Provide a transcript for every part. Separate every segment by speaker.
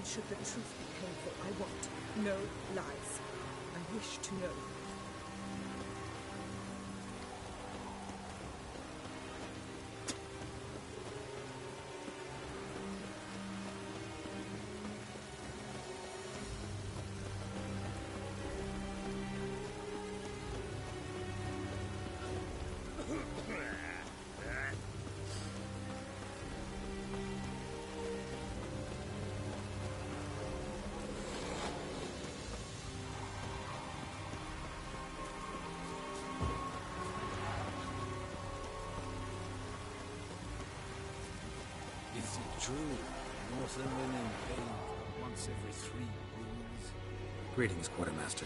Speaker 1: should the truth be painful, I want no lies. I wish to know.
Speaker 2: Is it true? Northern in pain once every 3 moons?
Speaker 3: Greetings, Quartermaster.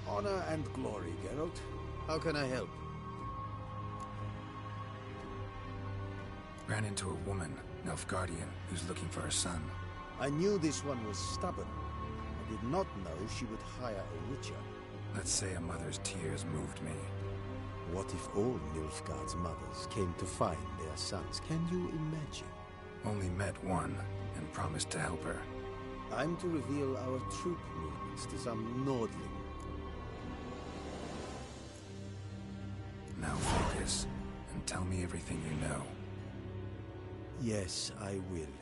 Speaker 4: Honor and glory, Geralt. How can I help?
Speaker 3: Ran into a woman, Nilfgaardian, who's looking for her son.
Speaker 4: I knew this one was stubborn. I did not know she would hire a witcher.
Speaker 3: Let's say a mother's tears moved me.
Speaker 4: What if all Nilfgaard's mothers came to find their sons? Can you imagine?
Speaker 3: Only met one, and promised to help her.
Speaker 4: I'm to reveal our troop movements to some Nordling.
Speaker 3: Now focus, and tell me everything you know.
Speaker 4: Yes, I will.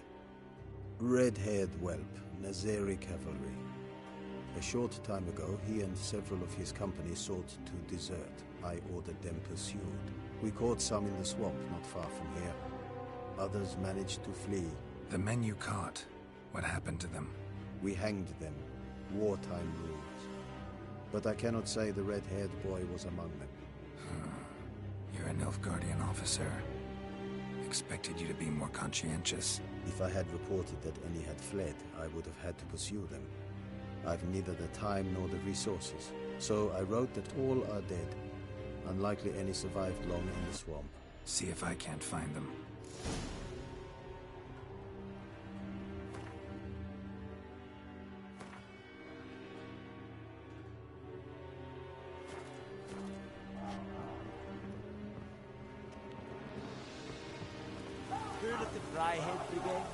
Speaker 4: Red-haired whelp, Nazeri cavalry. A short time ago, he and several of his company sought to desert. I ordered them pursued. We caught some in the swamp not far from here. Others managed to flee.
Speaker 3: The men you caught, what happened to them?
Speaker 4: We hanged them. Wartime rules. But I cannot say the red-haired boy was among them.
Speaker 3: You're a Nilfgaardian officer. Expected you to be more conscientious.
Speaker 4: If I had reported that any had fled, I would have had to pursue them. I've neither the time nor the resources. So I wrote that all are dead. Unlikely any survived long in the swamp.
Speaker 3: See if I can't find them.
Speaker 2: Heard of the Dryhead Brigade?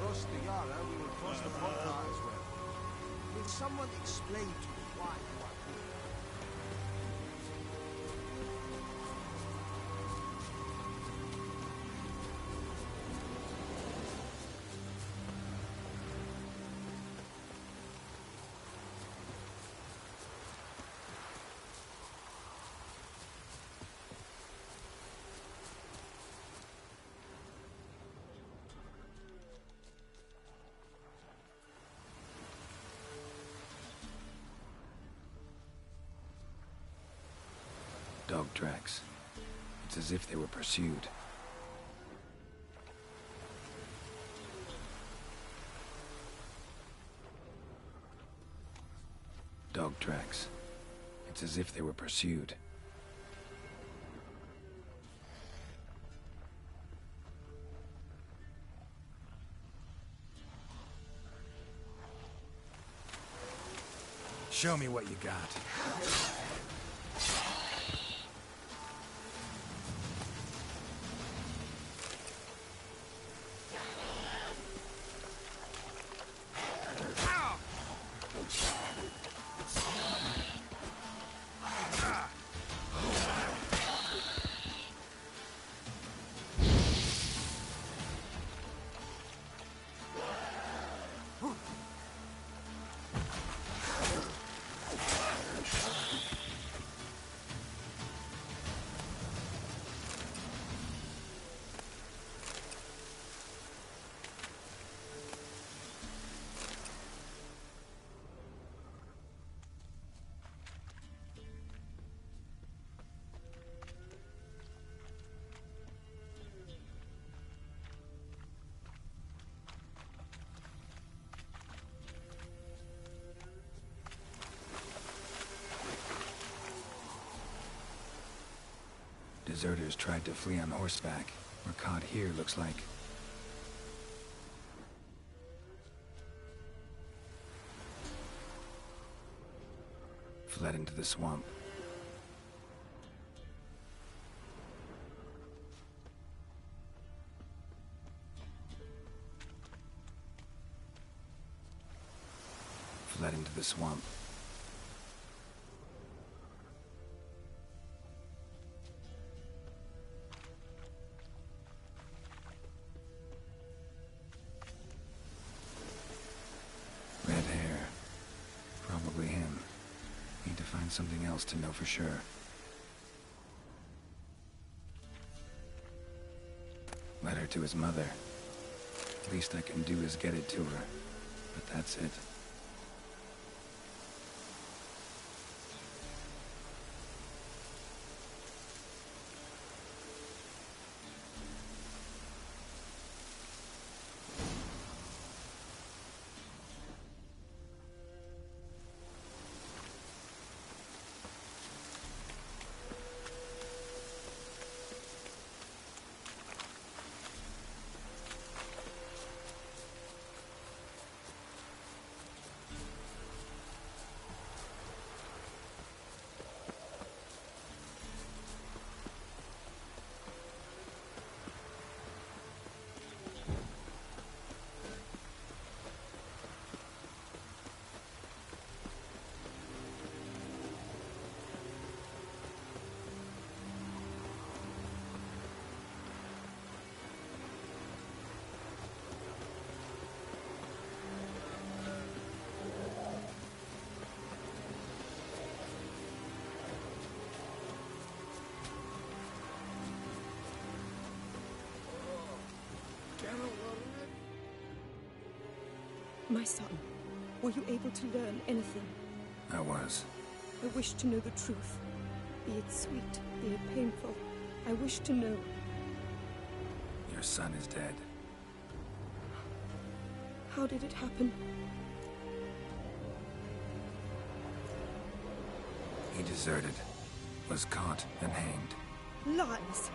Speaker 5: Across the Yara, we will cross the Pontar as well. Will someone explain to me why you are here?
Speaker 3: Dog tracks. It's as if they were pursued. Dog tracks. It's as if they were pursued. Show me what you got. deserters tried to flee on horseback. Were caught here, looks like. Fled into the swamp. Fled into the swamp. Red hair. Probably him. Need to find something else to know for sure. Letter to his mother. Least I can do is get it to her. But that's it.
Speaker 1: My son, were you able to learn anything?
Speaker 3: I was.
Speaker 1: I wish to know the truth. Be it sweet, be it painful. I wish to know.
Speaker 3: Your son is dead.
Speaker 1: How did it happen?
Speaker 3: He deserted. Was caught and hanged.
Speaker 1: Lies!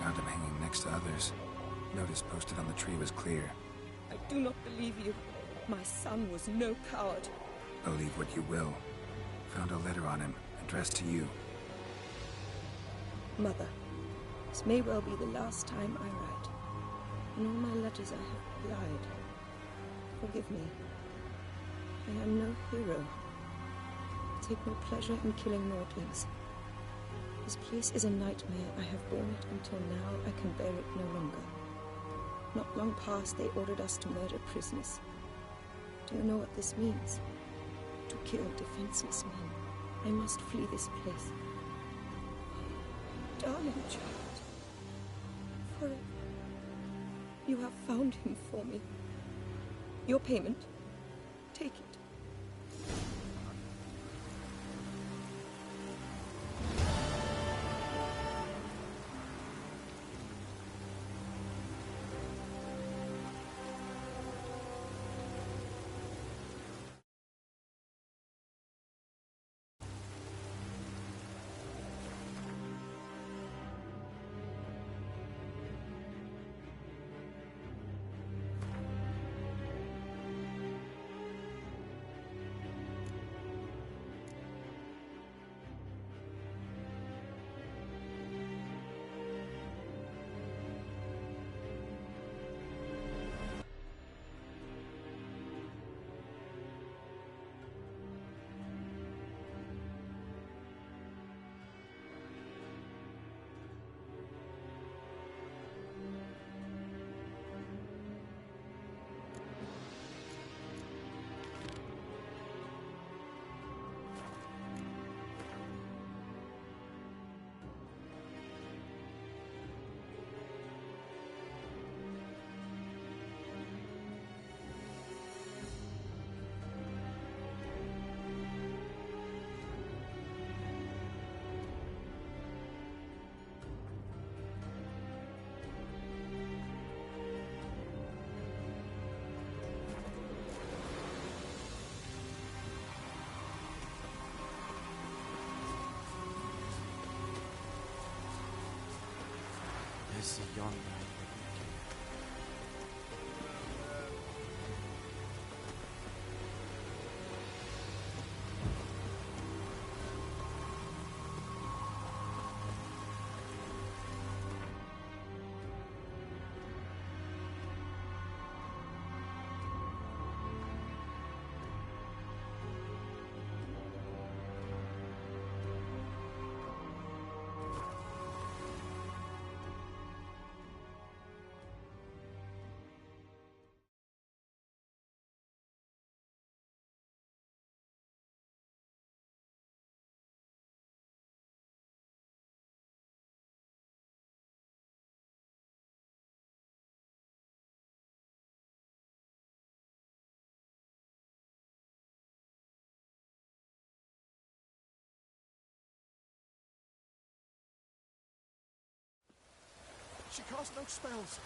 Speaker 3: Found him hanging next to others. Notice posted on the tree was clear.
Speaker 1: I do not believe you. My son was no coward.
Speaker 3: Believe what you will. Found a letter on him, addressed to you.
Speaker 1: Mother, this may well be the last time I write. In all my letters I have lied. Forgive me. I am no hero. I take no pleasure in killing mortals. This place is a nightmare. I have borne it until now. I can bear it no longer. Not long past, they ordered us to murder prisoners. Do you know what this means? To kill defenseless men. I must flee this place. Darling child. Forever. You have found him for me. Your payment. Take it.
Speaker 6: see yonder.
Speaker 5: She casts no spells.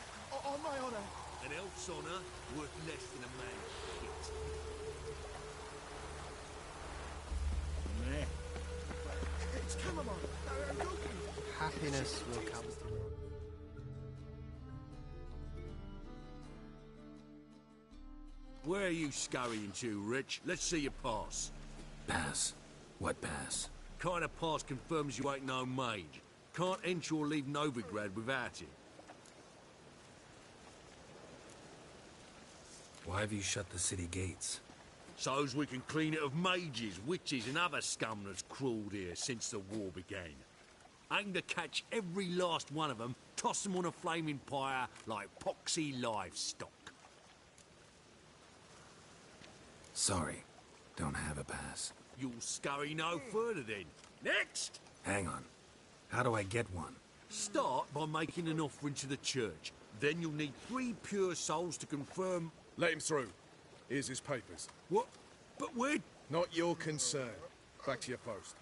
Speaker 5: On my honor.
Speaker 2: An elf's honor worth less than a man's shit. Meh.
Speaker 5: It's chamomile. Go.
Speaker 6: Happiness will come.
Speaker 2: Where are you scurrying to, Rich? Let's see your pass.
Speaker 3: Pass? What pass?
Speaker 2: Kind of pass confirms you ain't no mage. Can't enter or leave Novigrad without it.
Speaker 3: Why have you shut the city gates?
Speaker 2: So's we can clean it of mages, witches and other scum that's crawled here since the war began. Aim to catch every last one of them, toss them on a flaming pyre like poxy livestock.
Speaker 3: Sorry, don't have a pass.
Speaker 2: You'll scurry no further then. Next!
Speaker 3: Hang on. How do I get one?
Speaker 2: Start by making an offering to the church. Then you'll need 3 pure souls to confirm...
Speaker 7: Let him through. Here's his papers.
Speaker 2: What? But we're...
Speaker 7: Not your concern. Back to your post.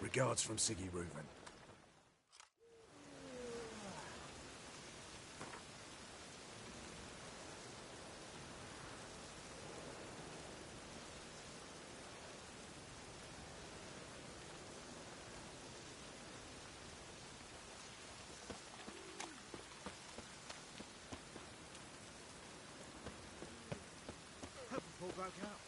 Speaker 7: Regards from Siggy Reuven.
Speaker 5: Pull back out.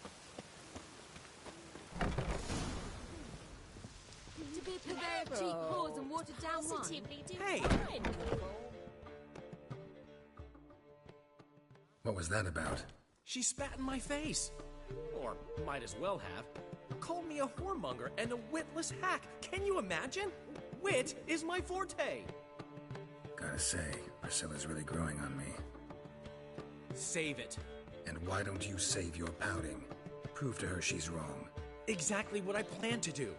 Speaker 8: To be a purveyor of cheap whores and watered down wine.
Speaker 6: Hey!
Speaker 3: What was that about?
Speaker 6: She spat in my face. Or might as well have. Called me a whoremonger and a witless hack. Can you imagine? Wit is my forte.
Speaker 3: Gotta say, Priscilla's really growing on me.
Speaker 6: Save it.
Speaker 3: And why don't you save your pouting? Prove to her she's wrong.
Speaker 6: Exactly what I plan to do.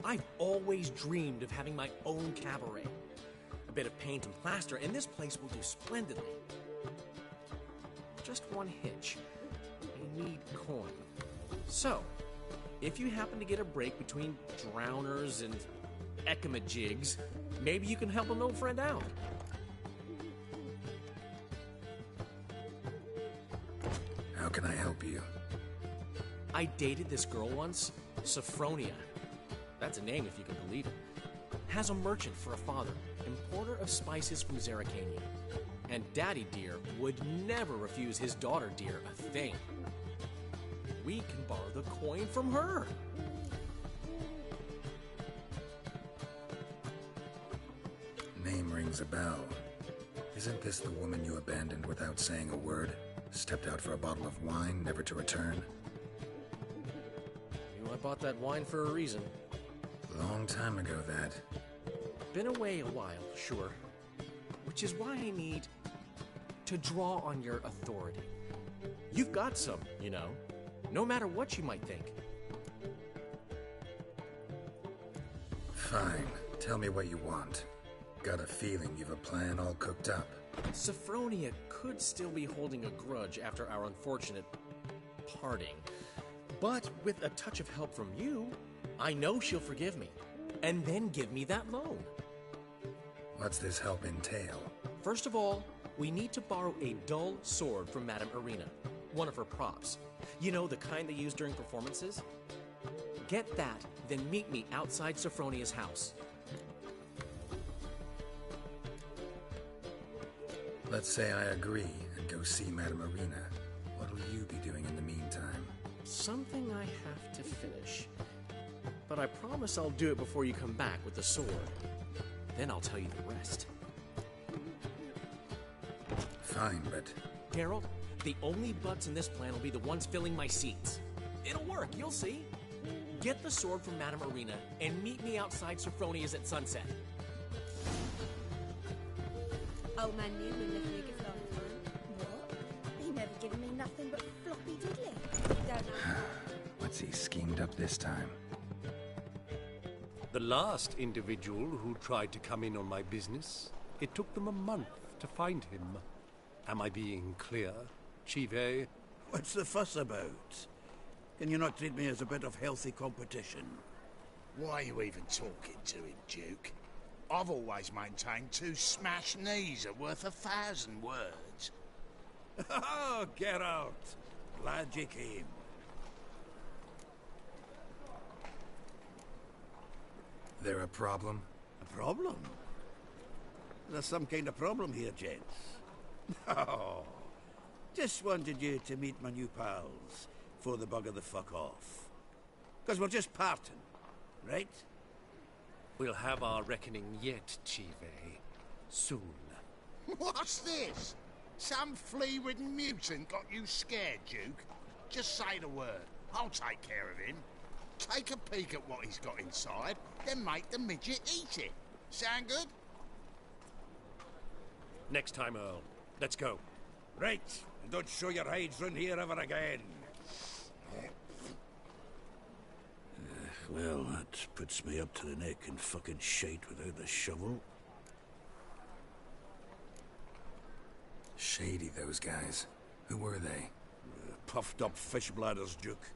Speaker 6: I've always dreamed of having my own cabaret. A bit of paint and plaster, and this place will do splendidly. Just one hitch. I need coin. So, if you happen to get a break between drowners and ecamajigs, maybe you can help an old friend out.
Speaker 3: How can I help you?
Speaker 6: I dated this girl once, Sophronia. That's a name if you can believe it. Has a merchant for a father, importer of spices from Zerrikania. And Daddy Dear would never refuse his daughter Dear a thing. We can borrow the coin from her.
Speaker 3: Name rings a bell. Isn't this the woman you abandoned without saying a word? Stepped out for a bottle of wine, never to return?
Speaker 6: You know, I bought that wine for a reason.
Speaker 3: Long time ago, that.
Speaker 6: Been away a while, sure. Which is why I need to draw on your authority. You've got some, you know, no matter what you might think.
Speaker 3: Fine. Tell me what you want. Got a feeling you've a plan all cooked up.
Speaker 6: Sophronia could still be holding a grudge after our unfortunate parting. But with a touch of help from you, I know she'll forgive me, and then give me that loan.
Speaker 3: What's this help entail?
Speaker 6: First of all, we need to borrow a dull sword from Madame Irina, one of her props. You know, the kind they use during performances? Get that, then meet me outside Sophronia's house.
Speaker 3: Let's say I agree and go see Madame Arena. What'll you be doing in the meantime?
Speaker 6: Something I have to finish. But I promise I'll do it before you come back with the sword. Then I'll tell you the rest.
Speaker 3: Fine, but...
Speaker 6: Geralt, the only butts in this plan will be the ones filling my seats. It'll work, you'll see. Get the sword from Madame Arena and meet me outside Sophronia's at sunset.
Speaker 8: Old man Newman left me a gift last time. What? He never given me nothing but floppy diddly. Don't know.
Speaker 3: What's he schemed up this time?
Speaker 2: The last individual who tried to come in on my business, it took them a month to find him. Am I being clear, Chive?
Speaker 9: What's the fuss about? Can you not treat me as a bit of healthy competition?
Speaker 5: Why are you even talking to him, Duke? I've always maintained 2 smashed knees are worth 1,000 words.
Speaker 9: Oh, Geralt. Glad you came.
Speaker 3: There a problem?
Speaker 9: A problem? There's some kind of problem here, gents. Oh, just wanted you to meet my new pals before the bugger the fuck off. Because we're just parting, right?
Speaker 2: We'll have our reckoning yet, Chive. Soon.
Speaker 5: What's this? Some flea-ridden mutant got you scared, Duke? Just say the word. I'll take care of him. Take a peek at what he's got inside, then make the midget eat it. Sound good?
Speaker 2: Next time, Earl. Let's go.
Speaker 9: Right, and don't show your hides round here ever again. Well, that puts me up to the neck in fucking shite without the shovel.
Speaker 3: Shady, those guys. Who were they?
Speaker 9: Puffed up fish bladders, Duke.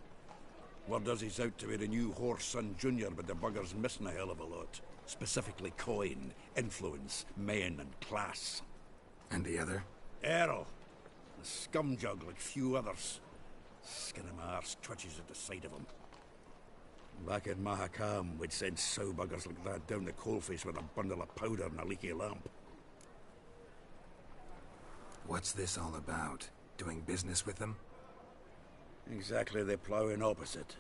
Speaker 9: Word does he's out to be the new Whoreson Jr., but the bugger's missing a hell of a lot. Specifically coin, influence, men, and class.
Speaker 3: And the other?
Speaker 9: Earl. A scumjug like few others. Skin of my arse twitches at the sight of him. Back in Mahakam, we'd send sow buggers like that down the coalface with a bundle of powder and a leaky lamp.
Speaker 3: What's this all about? Doing business with them?
Speaker 9: Exactly the ploughing opposite.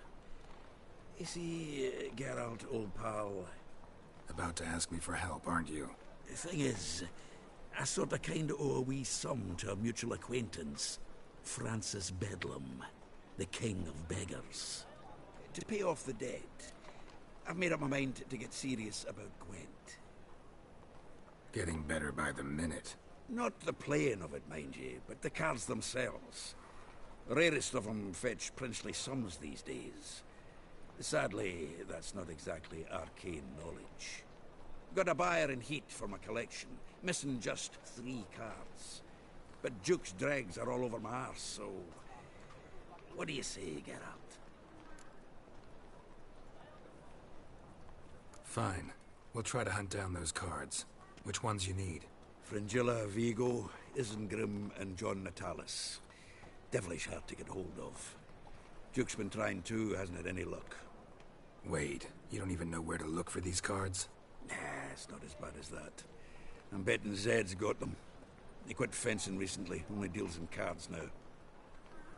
Speaker 9: You see, Geralt, old pal...
Speaker 3: About to ask me for help, aren't you?
Speaker 9: The thing is, I sort of kind of owe a wee sum to a mutual acquaintance. Francis Bedlam, the king of beggars. To pay off the debt, I've made up my mind to get serious about Gwent.
Speaker 3: Getting better by the minute.
Speaker 9: Not the playing of it, mind you, but the cards themselves. The rarest of them fetch princely sums these days. Sadly, that's not exactly arcane knowledge. Got a buyer in heat for my collection, missing just 3 cards. But Duke's dregs are all over my arse, so... What do you say, Geralt?
Speaker 3: Fine. We'll try to hunt down those cards. Which ones you need?
Speaker 9: Fringilla, Vigo, Isengrim, and John Natalis. Devilish hard to get hold of. Duke's been trying too, hasn't had any luck.
Speaker 3: Wait, you don't even know where to look for these cards?
Speaker 9: Nah, it's not as bad as that. I'm betting Zed's got them. He quit fencing recently, only deals in cards now.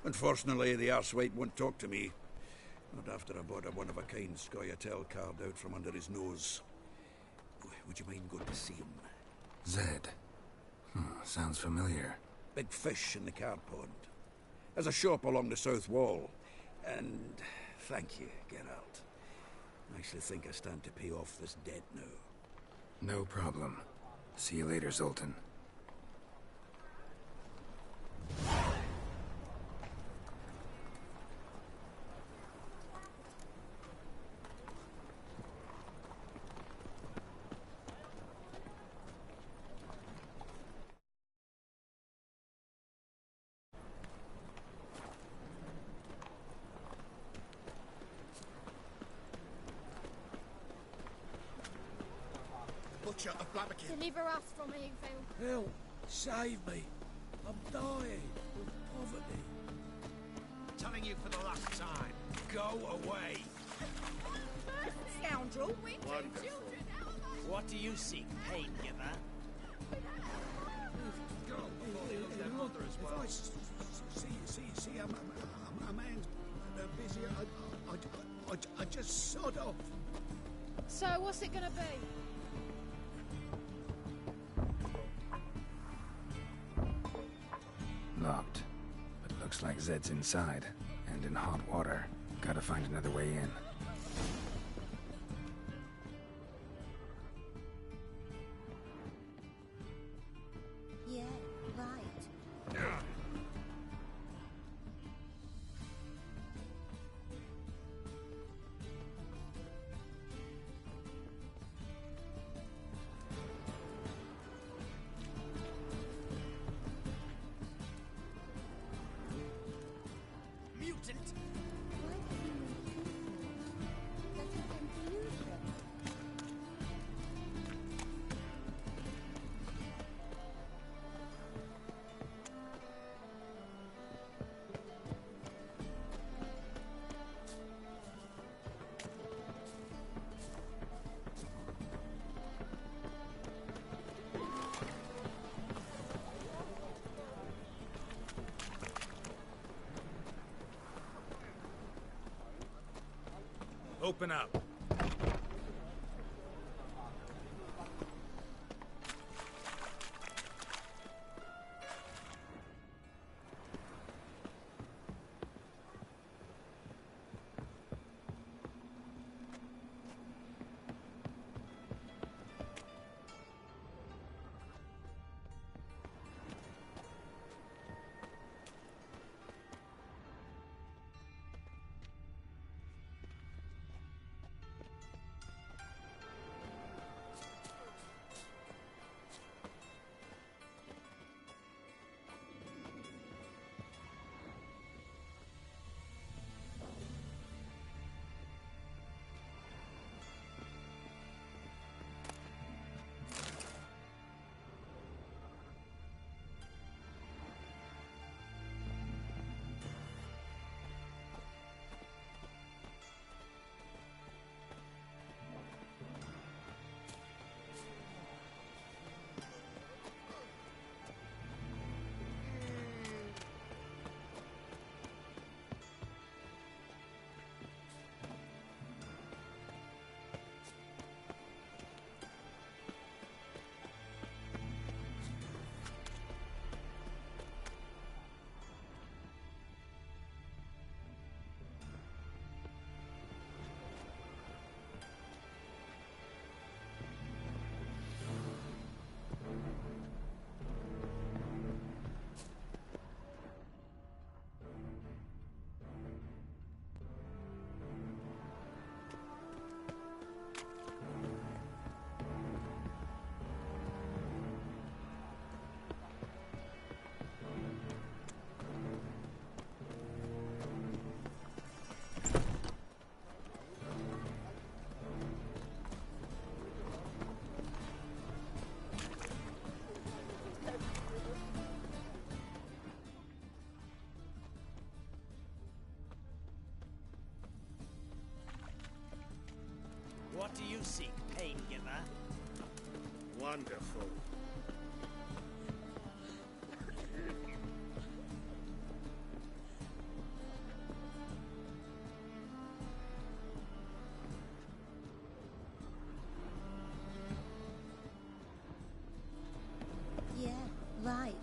Speaker 9: Unfortunately, the arsewipe won't talk to me. Not after I bought a one-of-a-kind Scoia'tael card out from under his nose. Would you mind going to see him?
Speaker 3: Zed. Sounds familiar.
Speaker 9: Big fish in the card pond. There's a shop along the south wall. And thank you, Geralt. I actually think I stand to pay off this debt now.
Speaker 3: No problem. See you later, Zoltan.
Speaker 5: Butcher of Blaviken.
Speaker 8: Deliver us from evil.
Speaker 9: Help! Save me! I'm dying with poverty.
Speaker 5: Telling you for the last time. Go away.
Speaker 8: Scoundrel.
Speaker 5: Wonderful.
Speaker 10: What do you seek, pain giver?
Speaker 5: If I see a man's busy, I just sod off.
Speaker 10: So, what's it gonna be?
Speaker 3: Locked. But looks like Zed's inside. And in hot water. Gotta find another way in.
Speaker 8: Yeah, right.
Speaker 9: Mutant!
Speaker 8: Why do you need that you can use them?
Speaker 7: Open up.
Speaker 11: What do you seek, pain giver?
Speaker 5: Wonderful.
Speaker 8: Yeah, right.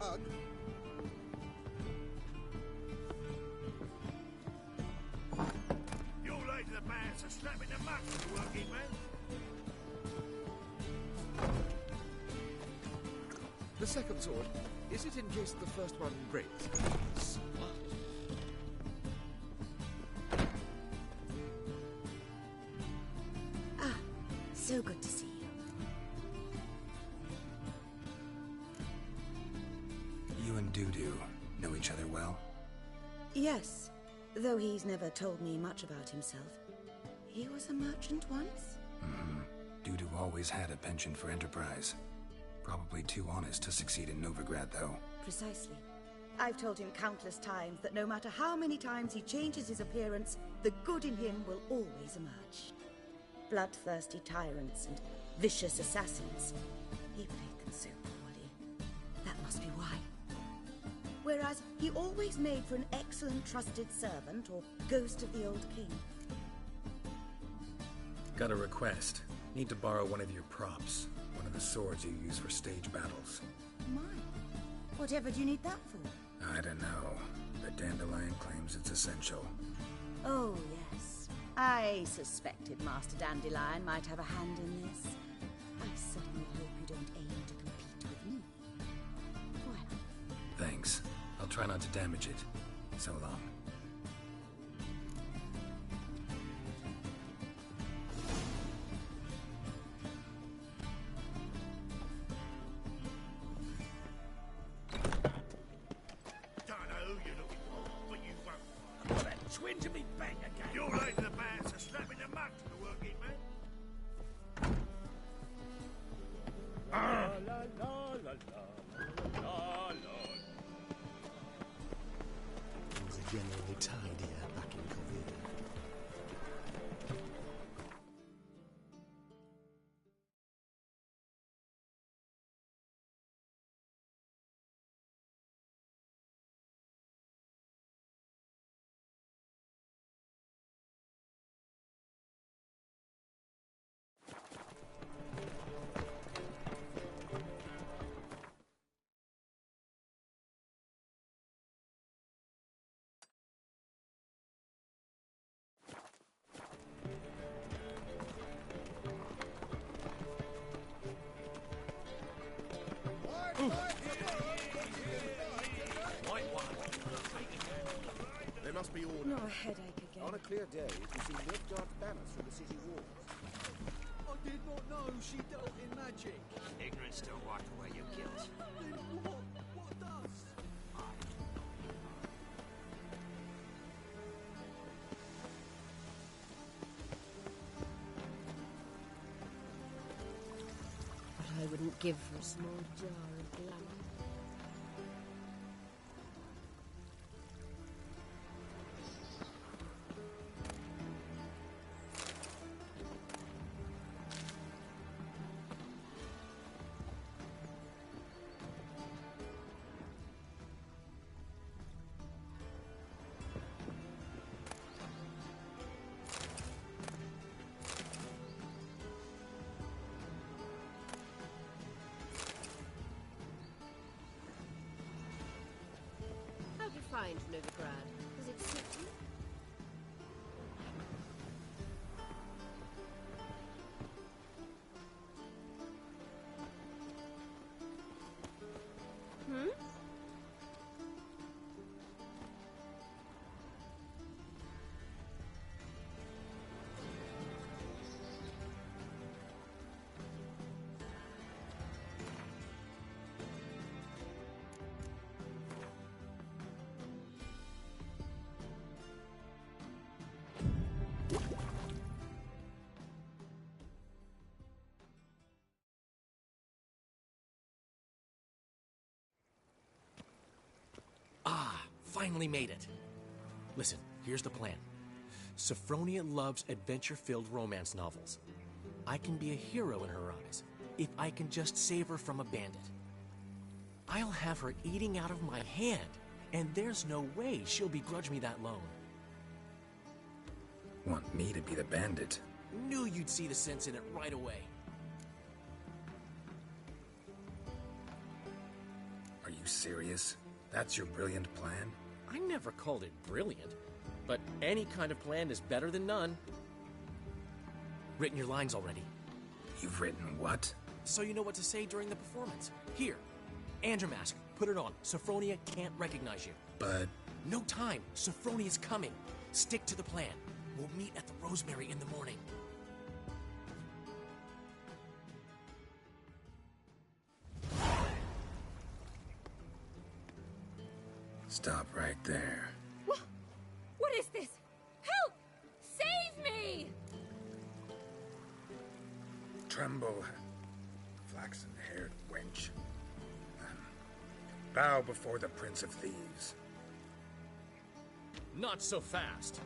Speaker 7: hug.
Speaker 5: You're late to the band, so slap in the muck, working man.
Speaker 7: The second sword, is it in case the first one breaks?
Speaker 8: Ah, so good to see you.
Speaker 3: You and Dudu know each other well?
Speaker 1: Yes, though he's never told me much about himself. He was a merchant once?
Speaker 3: Dudu always had a penchant for enterprise. Probably too honest to succeed in Novigrad, though.
Speaker 1: Precisely. I've told him countless times that no matter how many times he changes his appearance, the good in him will always emerge. Bloodthirsty tyrants and vicious assassins. He played them so poorly. That must be why. Whereas he always made for an excellent trusted servant or ghost of the old king.
Speaker 3: Got a request. Need to borrow one of your props. One of the swords you use for stage battles.
Speaker 1: My, whatever do you need that for?
Speaker 3: I don't know, but Dandelion claims it's essential.
Speaker 1: Oh, yes. I suspected Master Dandelion might have a hand in this. I certainly hope you don't aim to compete with me. Well,
Speaker 3: Thanks. I'll try not to damage it. So long.
Speaker 5: Don't know who you're looking for, but you won't.
Speaker 9: I've got that twinge of me bang again.
Speaker 5: You're late to the band, so slap in the muck to the working man.
Speaker 12: Things are generally tidier back in Korea.
Speaker 7: There must be order.
Speaker 1: no headache again.
Speaker 13: On a clear day, you see red dark banners through the city walls.
Speaker 11: I did not know she dealt in magic.
Speaker 14: Ignorance don't wipe away your guilt.
Speaker 11: Then what? What does?
Speaker 8: What I wouldn't give for a small jar of glamour. How'd you find Novigrad? Does it suit you? Hmm?
Speaker 6: Finally made it. Listen, here's the plan. Sophronia loves adventure-filled romance novels. I can be a hero in her eyes if I can just save her from a bandit. I'll have her eating out of my hand, and there's no way she'll begrudge me that loan.
Speaker 3: Want me to be the bandit?
Speaker 6: Knew you'd see the sense in it right away.
Speaker 3: Are you you serious? That's your brilliant plan?
Speaker 6: I never called it brilliant, but any kind of plan is better than none. Written your lines already.
Speaker 3: You've written what?
Speaker 6: So you know what to say during the performance. Here, and your mask. Put it on. Sophronia can't recognize you.
Speaker 3: But...
Speaker 6: No time. Sophronia's coming. Stick to the plan. We'll meet at the Rosemary in the morning.
Speaker 3: Stop right there.
Speaker 8: What is this? Help! Save me!
Speaker 3: Tremble, flaxen-haired wench. Bow before the Prince of Thieves.
Speaker 6: Not so fast.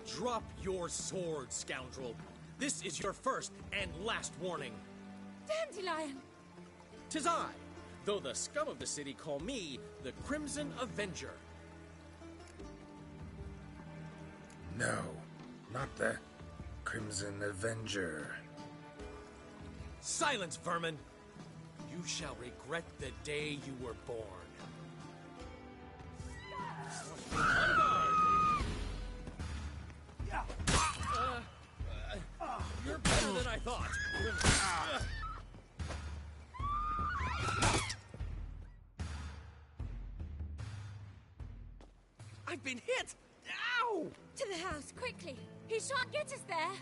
Speaker 6: Drop your sword, scoundrel. This is your first and last warning.
Speaker 8: Dandelion!
Speaker 6: 'Tis I, though the scum of the city call me the Crimson Avenger.
Speaker 3: No, not the Crimson Avenger.
Speaker 6: Silence, vermin! You shall regret the day you were born. On guard! You're better than I thought. I've been hit! Ow!
Speaker 8: To the house, quickly! He shan't get us there!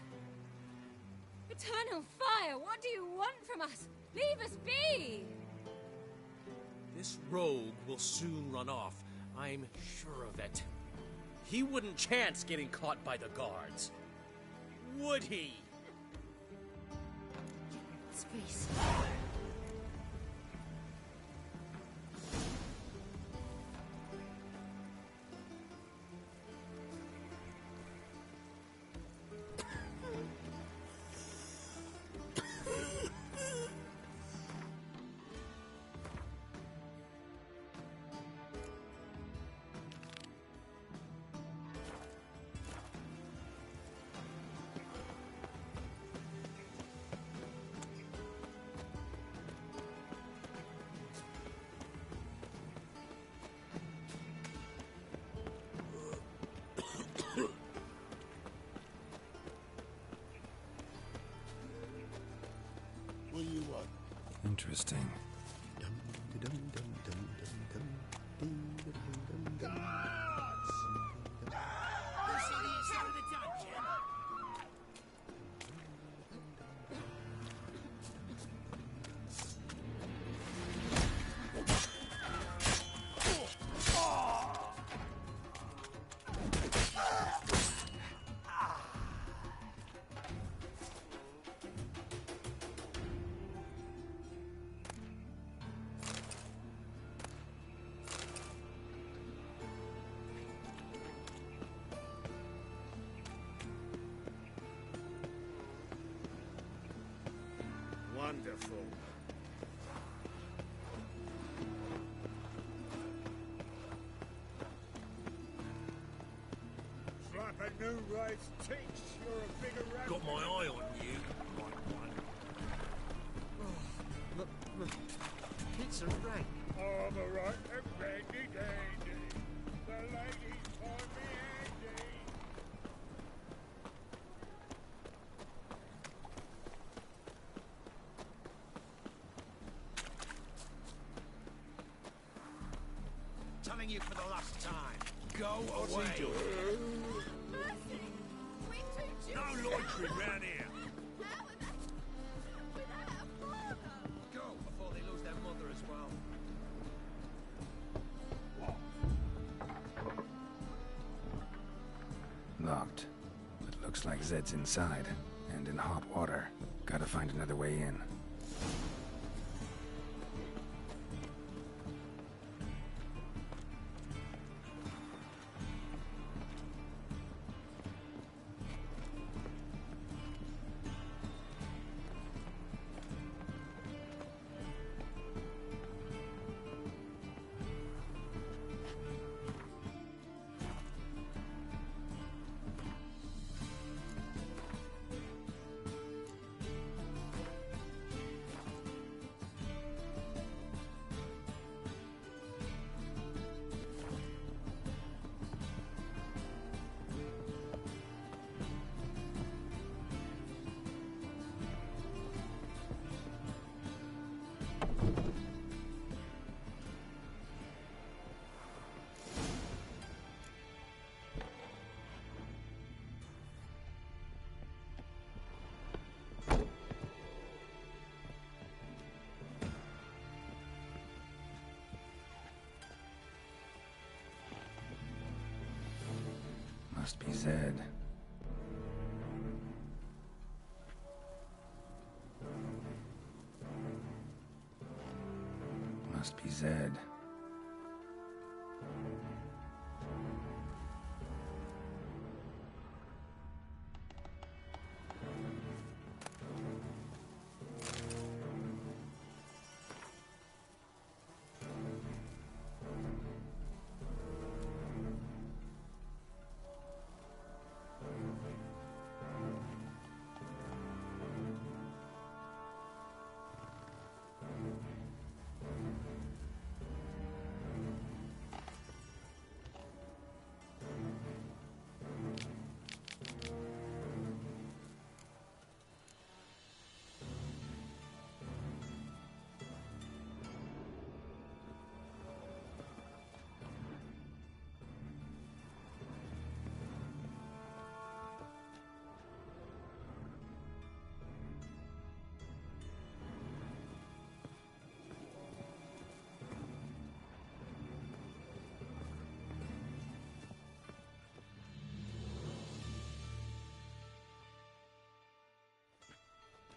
Speaker 8: Eternal fire, what do you want from us? Leave us be!
Speaker 6: This rogue will soon run off. I'm sure of it. He wouldn't chance getting caught by the guards. Would he?
Speaker 8: Disgrace.
Speaker 12: What do you want?
Speaker 3: Interesting.
Speaker 11: This idiot's out of the dungeon.
Speaker 5: Wonderful. Slap a new rice teach. You're a bigger rat.
Speaker 2: Got my eye on you.
Speaker 11: It's a rank.
Speaker 5: Oh, I'm a right and dandy dandy. The ladies find me handy.
Speaker 11: Telling you for the last time. Go
Speaker 2: What's
Speaker 11: away.
Speaker 2: he doing?
Speaker 8: Mercy! We two
Speaker 2: No loitering round here.
Speaker 11: Go before they lose their mother as well.
Speaker 3: Locked. But looks like Zed's inside. And in hot water. Gotta find another way in. Must be Zed. Must be Zed.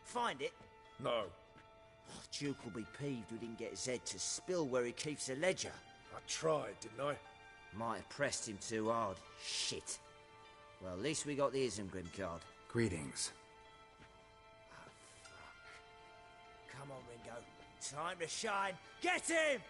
Speaker 11: Find it?
Speaker 12: No.
Speaker 11: Duke will be peeved we didn't get Zed to spill where he keeps the ledger.
Speaker 12: I tried, didn't I?
Speaker 11: Might have pressed him too hard. Shit. Well, at least we got the Isengrim card.
Speaker 3: Greetings.
Speaker 11: Come on, Ringo. Time to shine. Get him!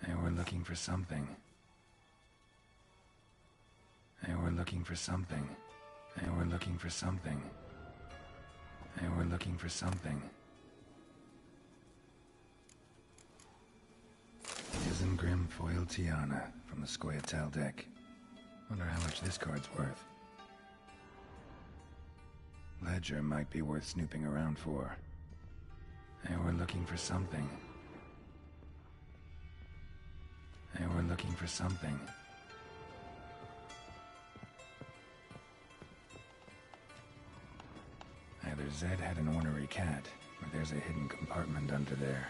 Speaker 3: They were looking for something. They were looking for something. They were looking for something. They were looking for something. Isengrim foil Tiana from the Scoia'tael deck. Wonder how much this card's worth. Ledger might be worth snooping around for. They were looking for something. They were looking for something. Either Zed had an ornery cat, or there's a hidden compartment under there.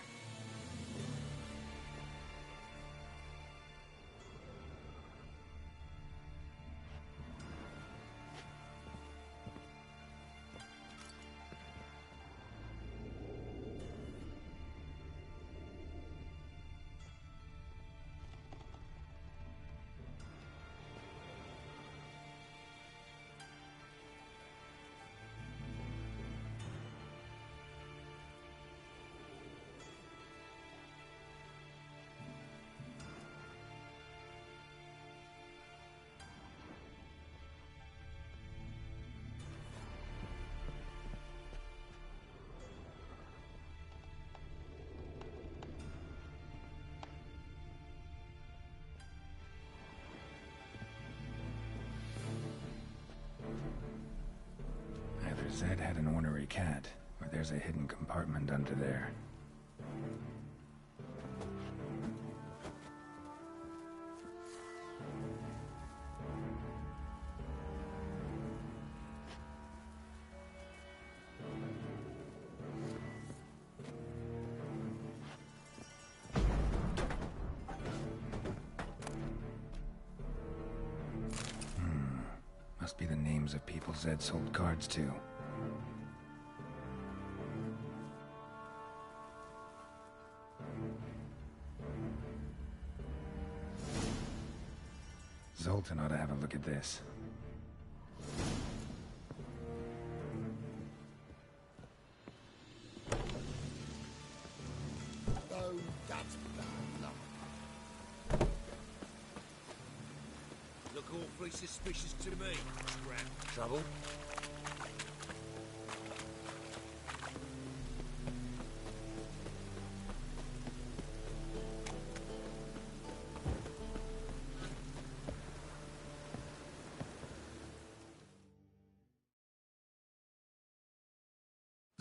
Speaker 3: Either Zed had an ornery cat, or there's a hidden compartment under there. Must be the names of people Zed sold cards to. Zoltan ought to have a look at this.
Speaker 5: Oh, that's bad luck.
Speaker 2: Look awfully suspicious to me, Scrap.
Speaker 6: Trouble?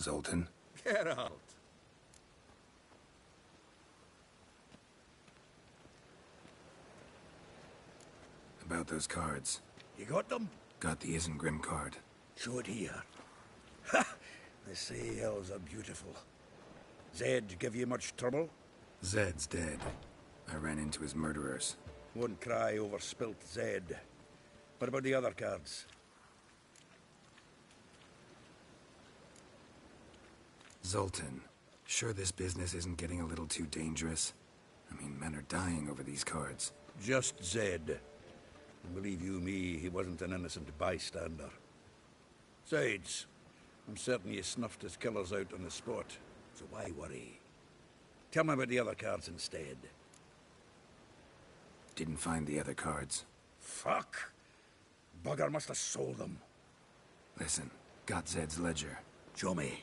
Speaker 3: Zoltan?
Speaker 9: Get out.
Speaker 3: About those cards.
Speaker 9: You got them?
Speaker 3: Got the Isengrim card.
Speaker 9: Show it here. Ha! They say elves are beautiful. Zed give you much trouble?
Speaker 3: Zed's dead. I ran into his murderers.
Speaker 9: Won't cry over spilt Zed. What about the other cards?
Speaker 3: Zoltan, sure this business isn't getting a little too dangerous? I mean, men are dying over these cards.
Speaker 9: Just Zed. And believe you me, he wasn't an innocent bystander. Besides, I'm certain you snuffed his killers out on the spot, so why worry? Tell me about the other cards instead.
Speaker 3: Didn't find the other cards.
Speaker 9: Fuck! Bugger must have sold them.
Speaker 3: Listen, got Zed's ledger.
Speaker 9: Show me.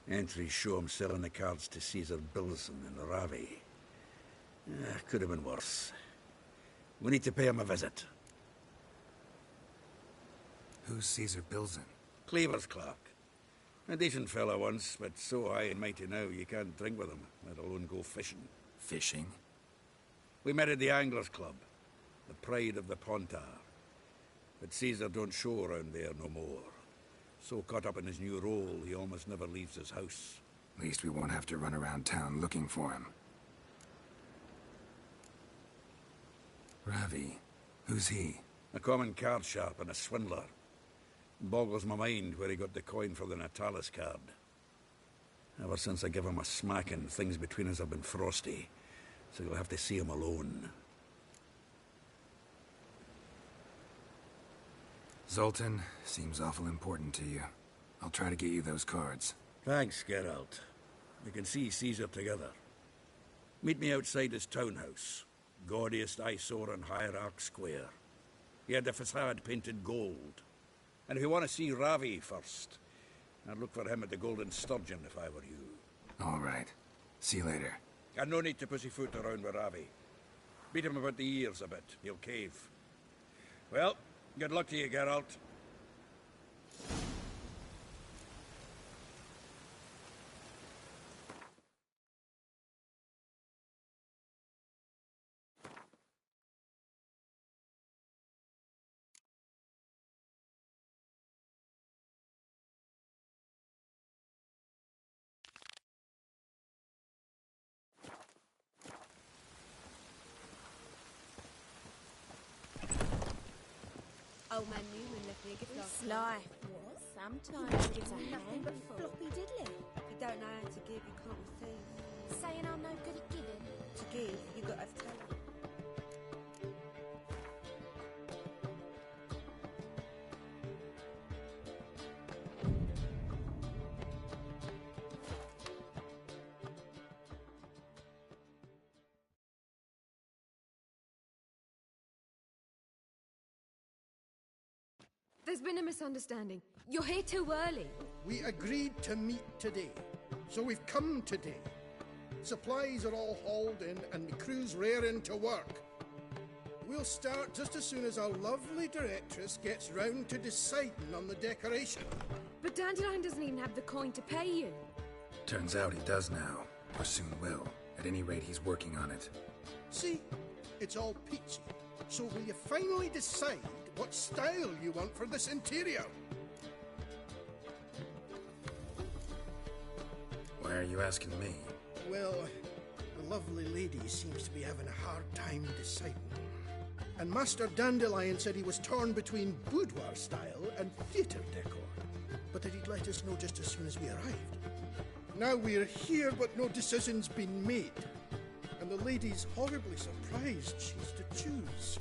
Speaker 9: Entries show him selling the cards to Caesar Bilson and Ravi. Could have been worse. We need to pay him a visit.
Speaker 3: Who's Caesar Bilson?
Speaker 9: Cleaver's clerk. A decent fellow once, but so high and mighty now you can't drink with him, let alone go fishing.
Speaker 3: Fishing?
Speaker 9: We met at the Anglers Club, the pride of the Pontar. But Caesar don't show around there no more. So caught up in his new role, he almost never leaves his house.
Speaker 3: At least we won't have to run around town looking for him. Ravi, who's he?
Speaker 9: A common card sharp and a swindler. Boggles my mind where he got the coin for the Natalis card. Ever since I gave him a smacking, things between us have been frosty. So you'll have to see him alone.
Speaker 3: Zoltan, seems awful important to you. I'll try to get you those cards.
Speaker 9: Thanks, Geralt. We can see Caesar together. Meet me outside his townhouse. Gaudiest eyesore on Hierarch Square. He had the facade painted gold. And if you want to see Ravi first, I'd look for him at the Golden Sturgeon if I were you.
Speaker 3: All right. See you later.
Speaker 9: And no need to pussyfoot around with Ravi. Beat him about the ears a bit. He'll cave. Well, good luck to you, Geralt.
Speaker 8: Old man Newman left me a gift last
Speaker 1: Sly.
Speaker 8: What?
Speaker 1: Sometimes
Speaker 8: Give
Speaker 1: it's
Speaker 8: me nothing but floppy diddly.
Speaker 1: If you don't know how to give, you can't receive.
Speaker 8: Saying I'm no good at giving.
Speaker 1: To give, you got to have talent.
Speaker 10: There's been a misunderstanding. You're here too early.
Speaker 15: We agreed to meet today, so we've come today. Supplies are all hauled in and the crew's raring to work. We'll start just as soon as our lovely directress gets round to deciding on the decoration.
Speaker 10: But Dandelion doesn't even have the coin to pay you.
Speaker 3: Turns out he does now, or soon will. At any rate, he's working on it.
Speaker 15: See, it's all peachy. So will you finally decide what style you want for this interior?
Speaker 3: Why are you asking me?
Speaker 15: Well, the lovely lady seems to be having a hard time deciding. And Master Dandelion said he was torn between boudoir style and theatre decor, but that he'd let us know just as soon as we arrived. Now we're here, but no decision's been made. And the lady's horribly surprised she's to choose.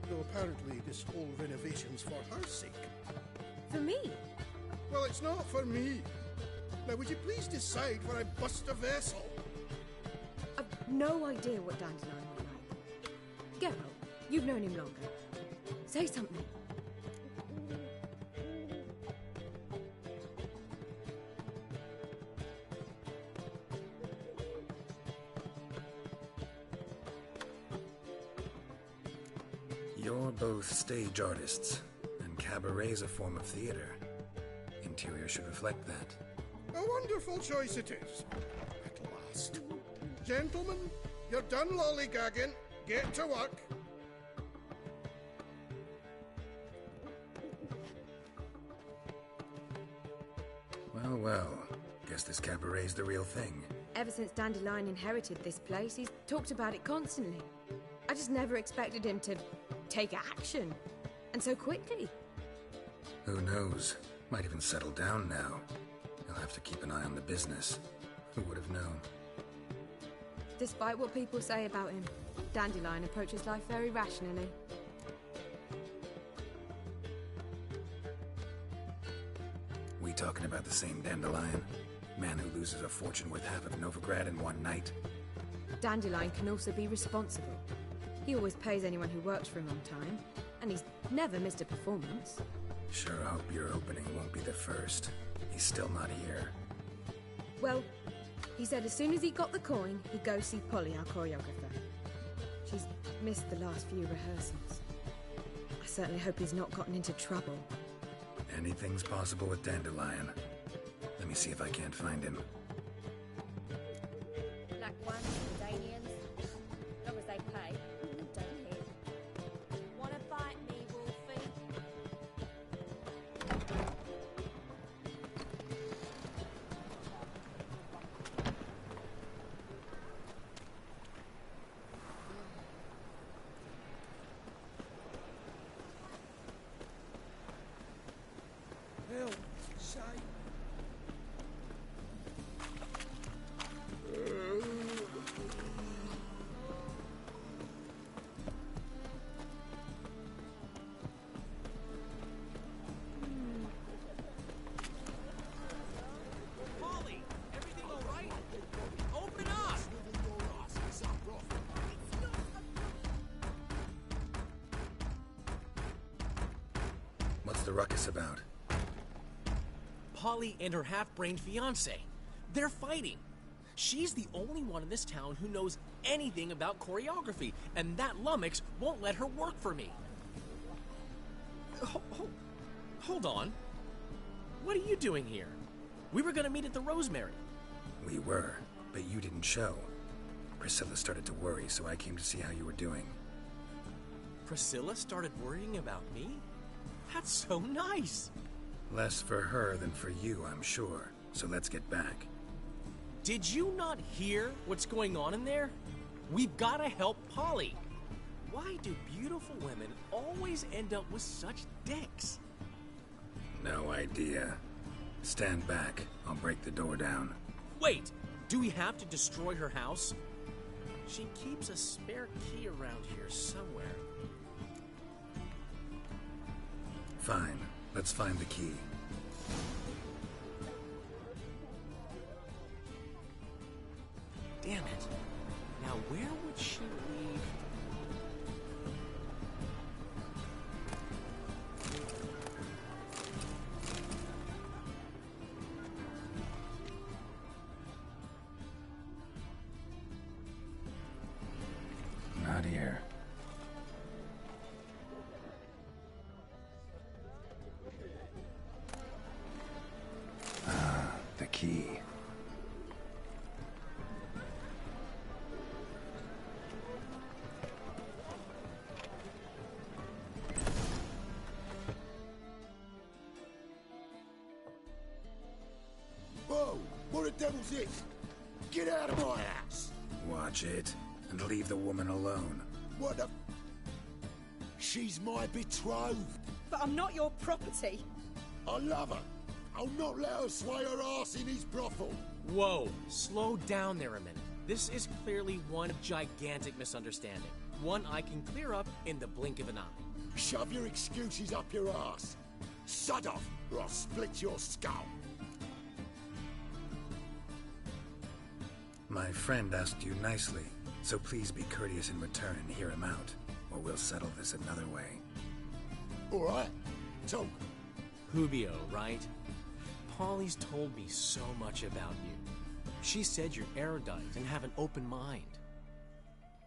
Speaker 15: Though apparently this whole renovation's for her sake.
Speaker 10: For me?
Speaker 15: Well, it's not for me. Now, would you please decide where I bust a vessel?
Speaker 10: I've no idea what Dandelion would like. Geralt, you've known him longer. Say something.
Speaker 3: You're both stage artists, and cabaret's a form of theater. Interior should reflect that.
Speaker 15: A wonderful choice it is. At last. Gentlemen, you're done lollygagging. Get to work.
Speaker 3: Well, well. Guess this cabaret's the real thing.
Speaker 10: Ever since Dandelion inherited this place, he's talked about it constantly. I just never expected him to take action. And so quickly.
Speaker 3: Who knows? Might even settle down now. He'll have to keep an eye on the business. Who would have known?
Speaker 10: Despite what people say about him, Dandelion approaches life very rationally.
Speaker 3: We talking about the same Dandelion? Man who loses a fortune worth half of Novigrad in one night?
Speaker 10: Dandelion can also be responsible. He always pays anyone who works for him on time, and he's never missed a performance.
Speaker 3: Sure hope your opening won't be the first. He's still not here.
Speaker 10: Well, he said as soon as he got the coin, he'd go see Polly, our choreographer. She's missed the last few rehearsals. I certainly hope he's not gotten into trouble.
Speaker 3: Anything's possible with Dandelion. Let me see if I can't find him.
Speaker 8: Black ones, Danians. Long as they pay, don't care. Wanna bite me, Wolfie?
Speaker 7: Hell, say.
Speaker 6: Polly, everything all right? Open up!
Speaker 3: What's the ruckus about?
Speaker 6: Polly and her half-brained fiancé. They're fighting. She's the only one in this town who knows anything about choreography, and that lummox won't let her work for me. Hold on. What are you doing here? We were gonna meet at the Rosemary.
Speaker 3: We were, but you didn't show. Priscilla started to worry, so I came to see how you were doing.
Speaker 6: Priscilla started worrying about me? That's so nice.
Speaker 3: Less for her than for you, I'm sure. So let's get back.
Speaker 6: Did you not hear what's going on in there? We've gotta help Polly. Why do beautiful women always end up with such dicks?
Speaker 3: No idea. Stand back. I'll break the door down.
Speaker 6: Wait, do we have to destroy her house? She keeps a spare key around here somewhere.
Speaker 3: Fine. Let's find the key.
Speaker 6: Damn it. Now where would she leave?
Speaker 3: Not here. Ah, the key.
Speaker 5: Whoa! What the devil's this? Get out of my house!
Speaker 3: Watch it, and leave the woman alone.
Speaker 5: What the... She's my betrothed.
Speaker 16: But I'm not your property.
Speaker 5: I love her. I'll not let her sway her ass in his brothel.
Speaker 6: Whoa, slow down there a minute. This is clearly one gigantic misunderstanding. One I can clear up in the blink of an eye.
Speaker 5: Shove your excuses up your ass. Sod off, or I'll split your skull.
Speaker 3: My friend asked you nicely, so please be courteous in return and hear him out, or we'll settle this another way.
Speaker 5: All right, talk.
Speaker 6: Hubio, right? Polly's told me so much about you. She said you're erudite and have an open mind.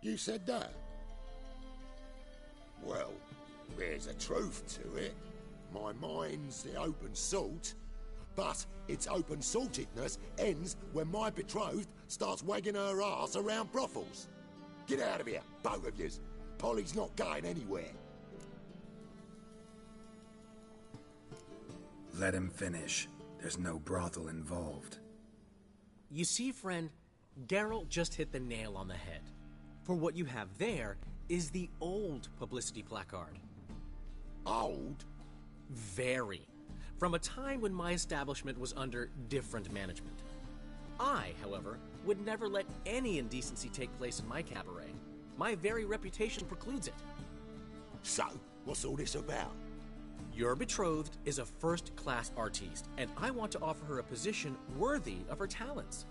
Speaker 5: You said that? Well, there's a truth to it. My mind's the open salt, but its open saltedness ends when my betrothed starts wagging her ass around brothels.
Speaker 17: Get out of here, both of yous. Polly's not going anywhere.
Speaker 3: Let him finish. There's no brothel involved.
Speaker 6: You see, friend, Geralt just hit the nail on the head. For what you have there is the old publicity placard.
Speaker 17: Old?
Speaker 6: Very. From a time when my establishment was under different management. I, however, would never let any indecency take place in my cabaret. My very reputation precludes it.
Speaker 17: So, what's all this about?
Speaker 6: Your betrothed is a first-class artiste, and I want to offer her a position worthy of her talents.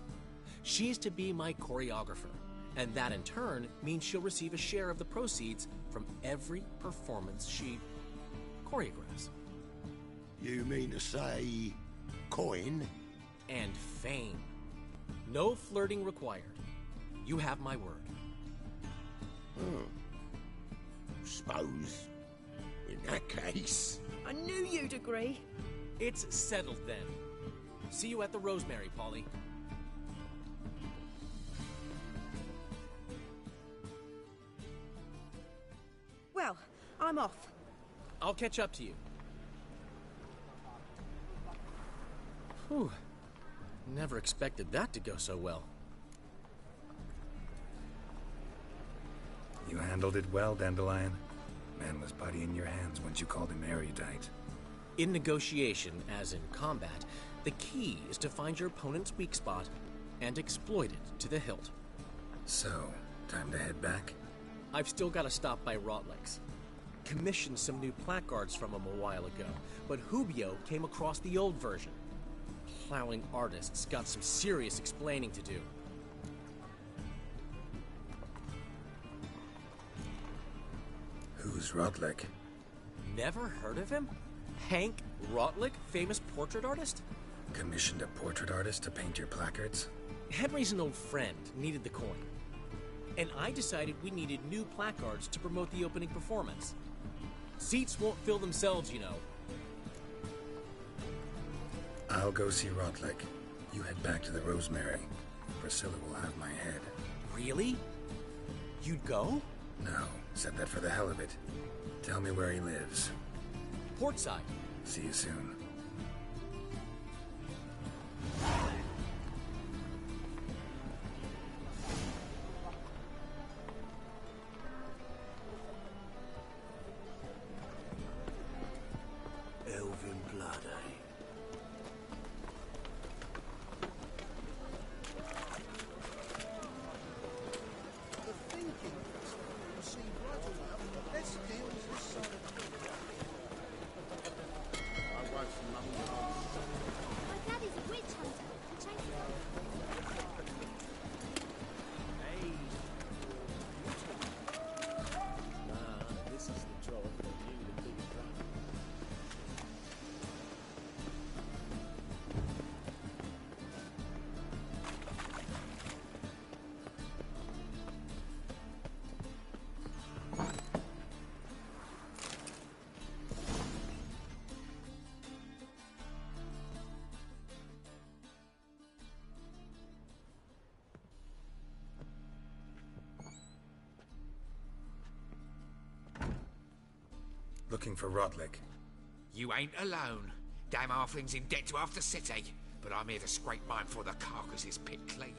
Speaker 6: She's to be my choreographer, and that in turn means she'll receive a share of the proceeds from every performance she choreographs.
Speaker 17: You mean to say... coin?
Speaker 6: And fame. No flirting required. You have my word.
Speaker 17: Suppose... in that case...
Speaker 16: I knew you'd agree.
Speaker 6: It's settled then. See you at the Rosemary, Polly.
Speaker 16: Well, I'm off.
Speaker 6: I'll catch up to you. Whew. Never expected that to go so well.
Speaker 3: You handled it well, Dandelion. Man was putty in your hands once you called him erudite.
Speaker 6: In negotiation, as in combat, the key is to find your opponent's weak spot and exploit it to the hilt.
Speaker 3: So, time to head back?
Speaker 6: I've still got to stop by Rotlick's. Commissioned some new placards from him a while ago, but Hubio came across the old version. Plowing artists got some serious explaining to do.
Speaker 3: Who's Rotlick?
Speaker 6: Never heard of him? Hank Rotlick, famous portrait artist?
Speaker 3: Commissioned a portrait artist to paint your placards?
Speaker 6: Henry's an old friend, needed the coin. And I decided we needed new placards to promote the opening performance. Seats won't fill themselves, you know.
Speaker 3: I'll go see Rotlick. You head back to the Rosemary. Priscilla will have my head.
Speaker 6: Really? You'd go?
Speaker 3: No, said that for the hell of it. Tell me where he lives.
Speaker 6: Portside.
Speaker 3: See you soon.
Speaker 12: Elven blood, eh?
Speaker 15: The thinking festival received right enough the best deals this side of the
Speaker 8: My daddy's a witch hunter.
Speaker 12: Nah, this is the job that you the big brother.
Speaker 3: Looking for Rotlick.
Speaker 14: You ain't alone. Damn halfling's in debt to half the city, but I'm here to scrape mine for the carcass is picked clean.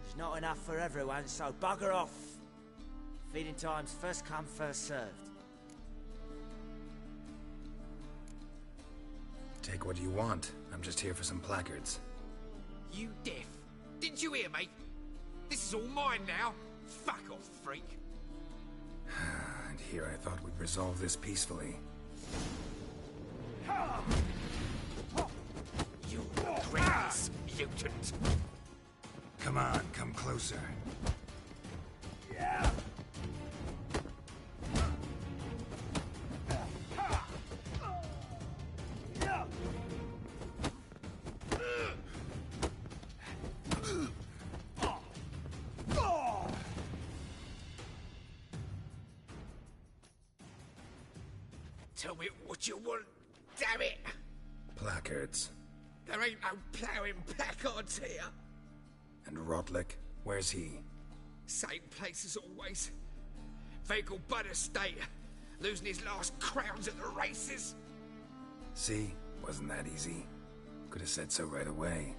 Speaker 11: There's not enough for everyone, so bugger off. Feeding time's first come, first served.
Speaker 3: Take what you want. I'm just here for some placards.
Speaker 14: You deaf? Didn't you hear me? This is all mine now. Fuck off, freak.
Speaker 3: And here I thought we'd resolve this peacefully.
Speaker 14: You regret this, mutant.
Speaker 3: Come on, come closer.
Speaker 14: Yeah. Tell me what you want, damn it!
Speaker 3: Placards.
Speaker 14: There ain't no ploughing placards here.
Speaker 3: And Rotlick, where's he?
Speaker 14: Same place as always. Vehicle butter state. Losing his last crowns at the races.
Speaker 3: See? Wasn't that easy? Could have said so right away.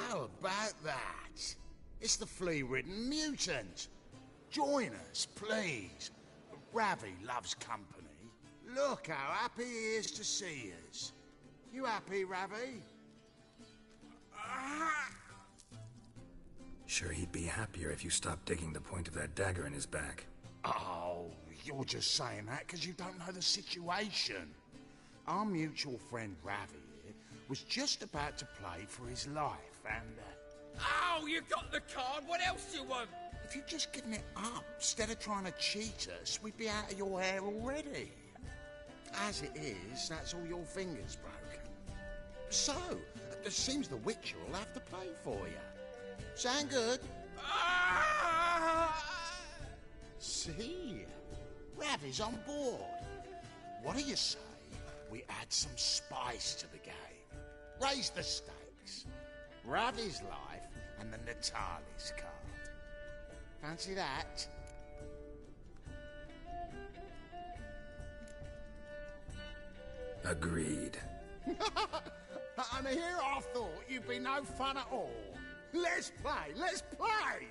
Speaker 5: How about that? It's the flea-ridden mutant. Join us, please. Ravi loves company. Look how happy he is to see us. You happy, Ravi?
Speaker 3: Sure, he'd be happier if you stopped digging the point of that dagger in his back.
Speaker 5: Oh, you're just saying that because you don't know the situation. Our mutual friend Ravi here was just about to play for his life and...
Speaker 14: Oh, you got the card. What else do you want?
Speaker 5: If you'd just given it up, instead of trying to cheat us, we'd be out of your hair already. As it is, that's all your fingers broken. So, it seems the Witcher will have to play for you. Sound good? See? Ravi's on board. What do you say we add some spice to the game? Raise the stakes. Ravi's life and the Natali's card. Fancy that?
Speaker 3: Agreed.
Speaker 5: And here I thought you'd be no fun at all. Let's play, let's play!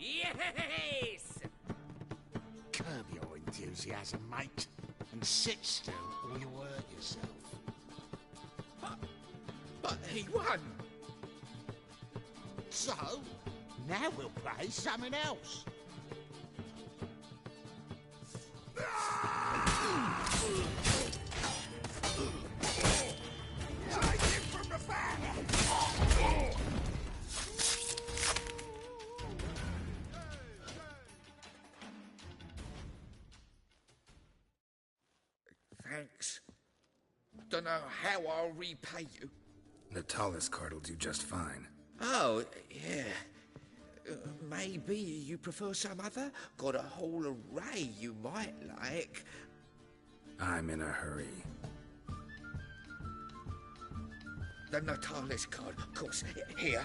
Speaker 14: Yes!
Speaker 5: Curb your enthusiasm, mate, and sit still or you'll hurt yourself.
Speaker 14: But he won!
Speaker 5: So, now we'll play something else. Take it from the fan!
Speaker 14: Thanks. Don't know how I'll repay you.
Speaker 3: Natalis card will do just fine.
Speaker 14: Oh, yeah. Maybe you prefer some other? Got a whole array you might like.
Speaker 3: I'm in a hurry.
Speaker 14: The Natalis card, of course. Here.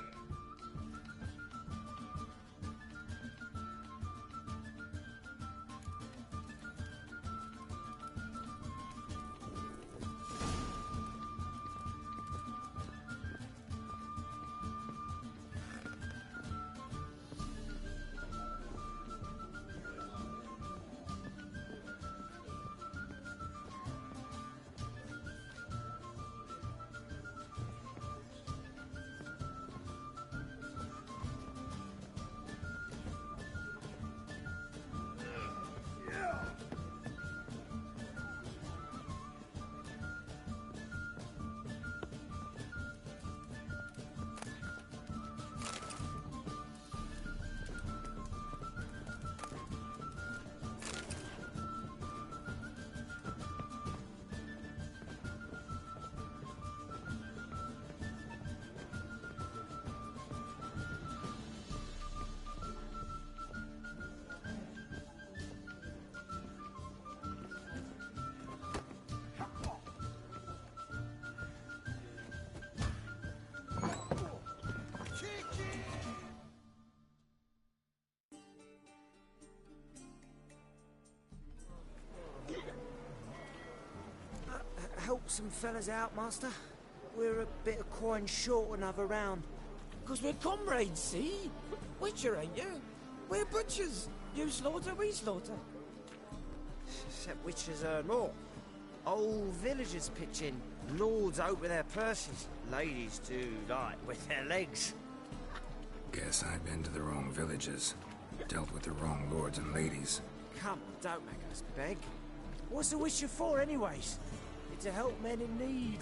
Speaker 11: Help some fellas out, Master. We're a bit of coin short another round.
Speaker 18: 'Cause we're comrades, see? Witcher, ain't you? We're butchers. You slaughter, we slaughter.
Speaker 11: Except witchers earn more. Old villagers pitch in. Lords out with their purses. Ladies do light with their legs.
Speaker 3: Guess I've been to the wrong villages. Dealt with the wrong lords and ladies.
Speaker 11: Come, don't make us beg. What's the witcher for, anyways? It's to help men in need.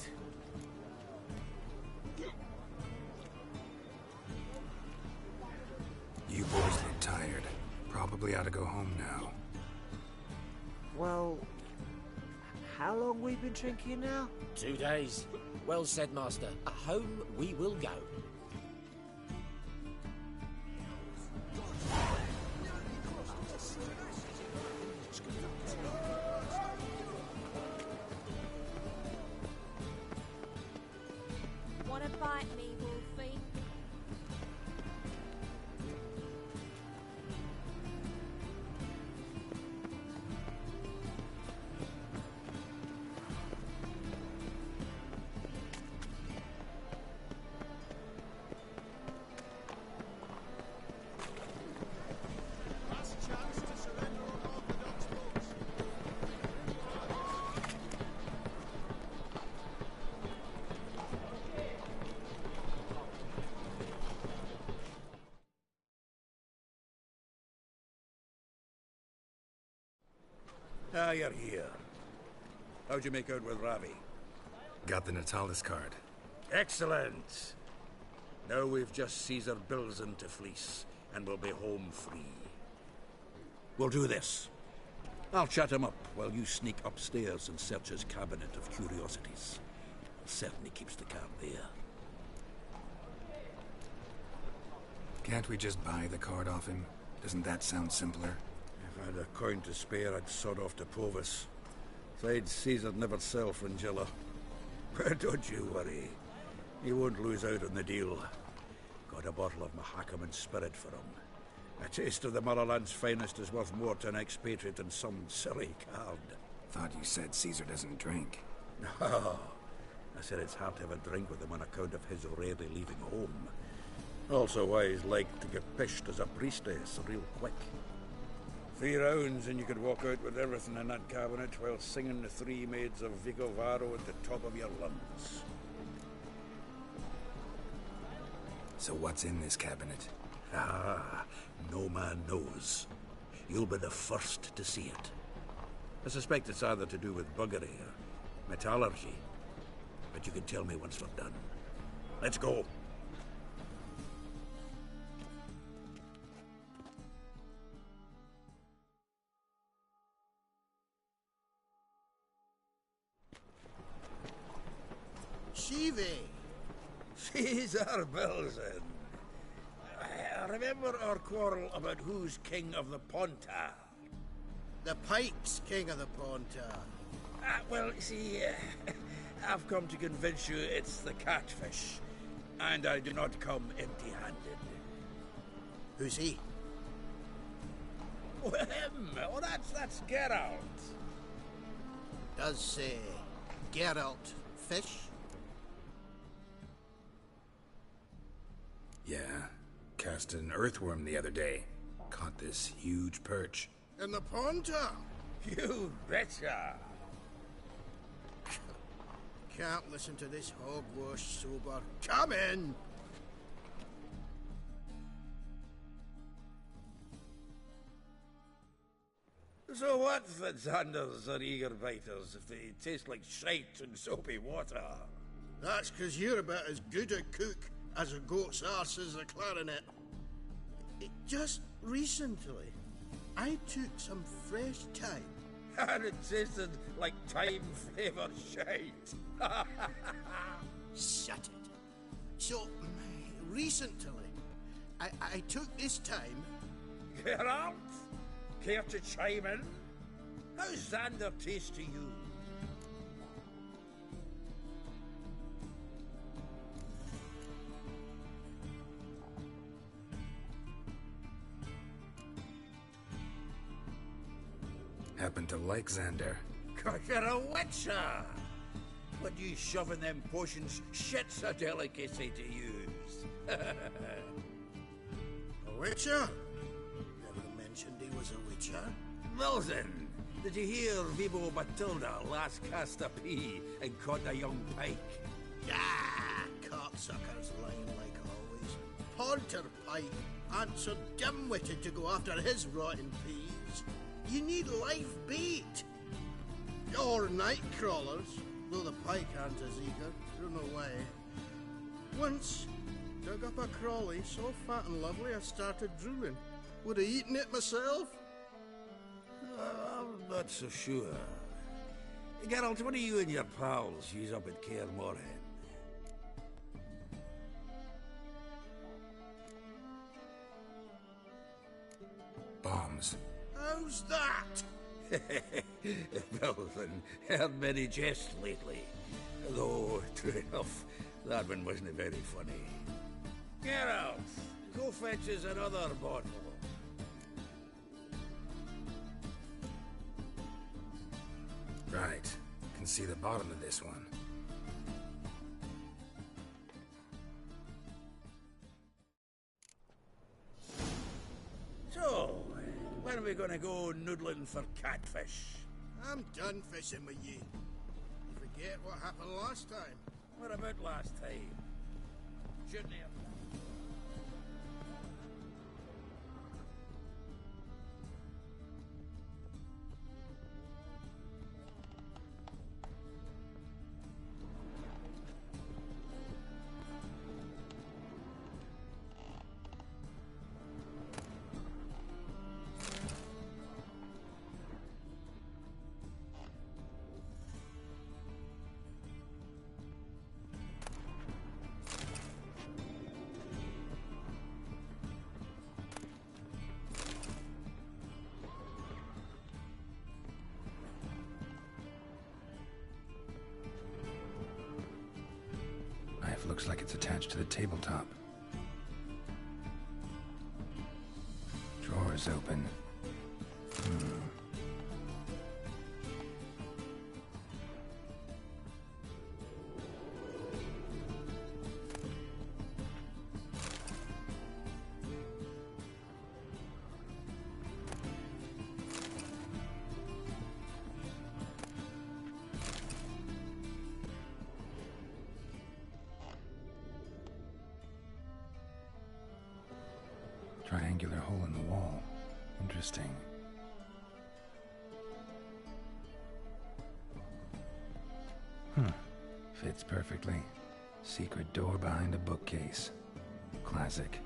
Speaker 3: You boys look tired. Probably ought to go home now.
Speaker 11: Well, how long we been drinking now?
Speaker 18: 2 days. Well said, Master. Home we will go.
Speaker 8: Wanna bite me, Wolfie?
Speaker 9: Ah, you're here. How'd you make out with Ravi?
Speaker 3: Got the Natalis card.
Speaker 9: Excellent! Now we've just Caesar Bilzen to fleece, and we'll be home free. We'll do this. I'll chat him up while you sneak upstairs and search his cabinet of curiosities. Certainly keeps the card there.
Speaker 3: Can't we just buy the card off him? Doesn't that sound simpler?
Speaker 9: If I had a coin to spare, I'd sod off to Provis. Besides, Caesar'd never sell Fringilla. But don't you worry. He won't lose out on the deal. Got a bottle of Mahakaman spirit for him. A taste of the motherland's finest is worth more to an expatriate than some silly card.
Speaker 3: Thought you said Caesar doesn't drink.
Speaker 9: No. I said it's hard to have a drink with him on account of his rarely leaving home. Also why he's like to get pished as a priestess real quick. 3 rounds and you could walk out with everything in that cabinet while singing the 3 maids of Vicovaro at the top of your lungs.
Speaker 3: So what's in this cabinet?
Speaker 9: Ah, no man knows. You'll be the first to see it. I suspect it's either to do with buggery or metallurgy. But you can tell me once we're done. Let's go.
Speaker 15: Shivi!
Speaker 9: She's our Belzen. Remember our quarrel about who's king of the Pontar?
Speaker 15: The Pike's king of the Pontar.
Speaker 9: Well, see, I've come to convince you it's the catfish. And I do not come empty-handed.
Speaker 15: Who's he?
Speaker 9: Oh, him! Oh, that's Geralt.
Speaker 15: Does Geralt fish?
Speaker 3: Yeah. Cast an earthworm the other day. Caught this huge perch.
Speaker 15: In the Pontar?
Speaker 9: You betcha!
Speaker 15: Can't listen to this hogwash sober. Come in!
Speaker 9: So what if the Xanders are eager biters if they taste like shite and soapy water?
Speaker 15: That's 'cause you're about as good a cook as a goat's arse is a clarinet. Just recently, I took some fresh thyme.
Speaker 9: And it tasted like thyme-flavoured shite.
Speaker 15: Shut it. So, recently, I took this thyme.
Speaker 9: Geralt? Care to chime in? How's Xander taste to you?
Speaker 3: Happen to like Xander.
Speaker 9: 'Cause you're a witcher! What you shoving them potions, shit's a delicacy to use.
Speaker 15: A witcher? Never mentioned he was a witcher.
Speaker 9: Wilson, did you hear Vivo Matilda last cast a pea and caught a young pike?
Speaker 15: Ah, cocksuckers lying like always. Pontar Pike ain't so dim-witted to go after his rotten peas. You need live bait. Or night crawlers, though the pike aren't as eager. Don't know why. Once, dug up a crawly so fat and lovely I started drooling. Would have eaten it myself?
Speaker 9: I'm not so sure. Geralt, what do you and your pals use up at Kaer Morhen?
Speaker 3: Bombs.
Speaker 15: How's that?
Speaker 9: Belzen, heard many jests lately. Though, true enough, that one wasn't very funny. Geralt, go fetch us another bottle.
Speaker 3: Right. Can see the bottom of this one.
Speaker 9: So, when are we gonna go noodling for catfish?
Speaker 15: I'm done fishing with you. Forget what happened last time.
Speaker 9: What about last time? Shouldn't have.
Speaker 3: Knife looks like it's attached to the tabletop. Drawer's open. Triangular hole in the wall. Interesting. Fits perfectly. Secret door behind a bookcase. Classic.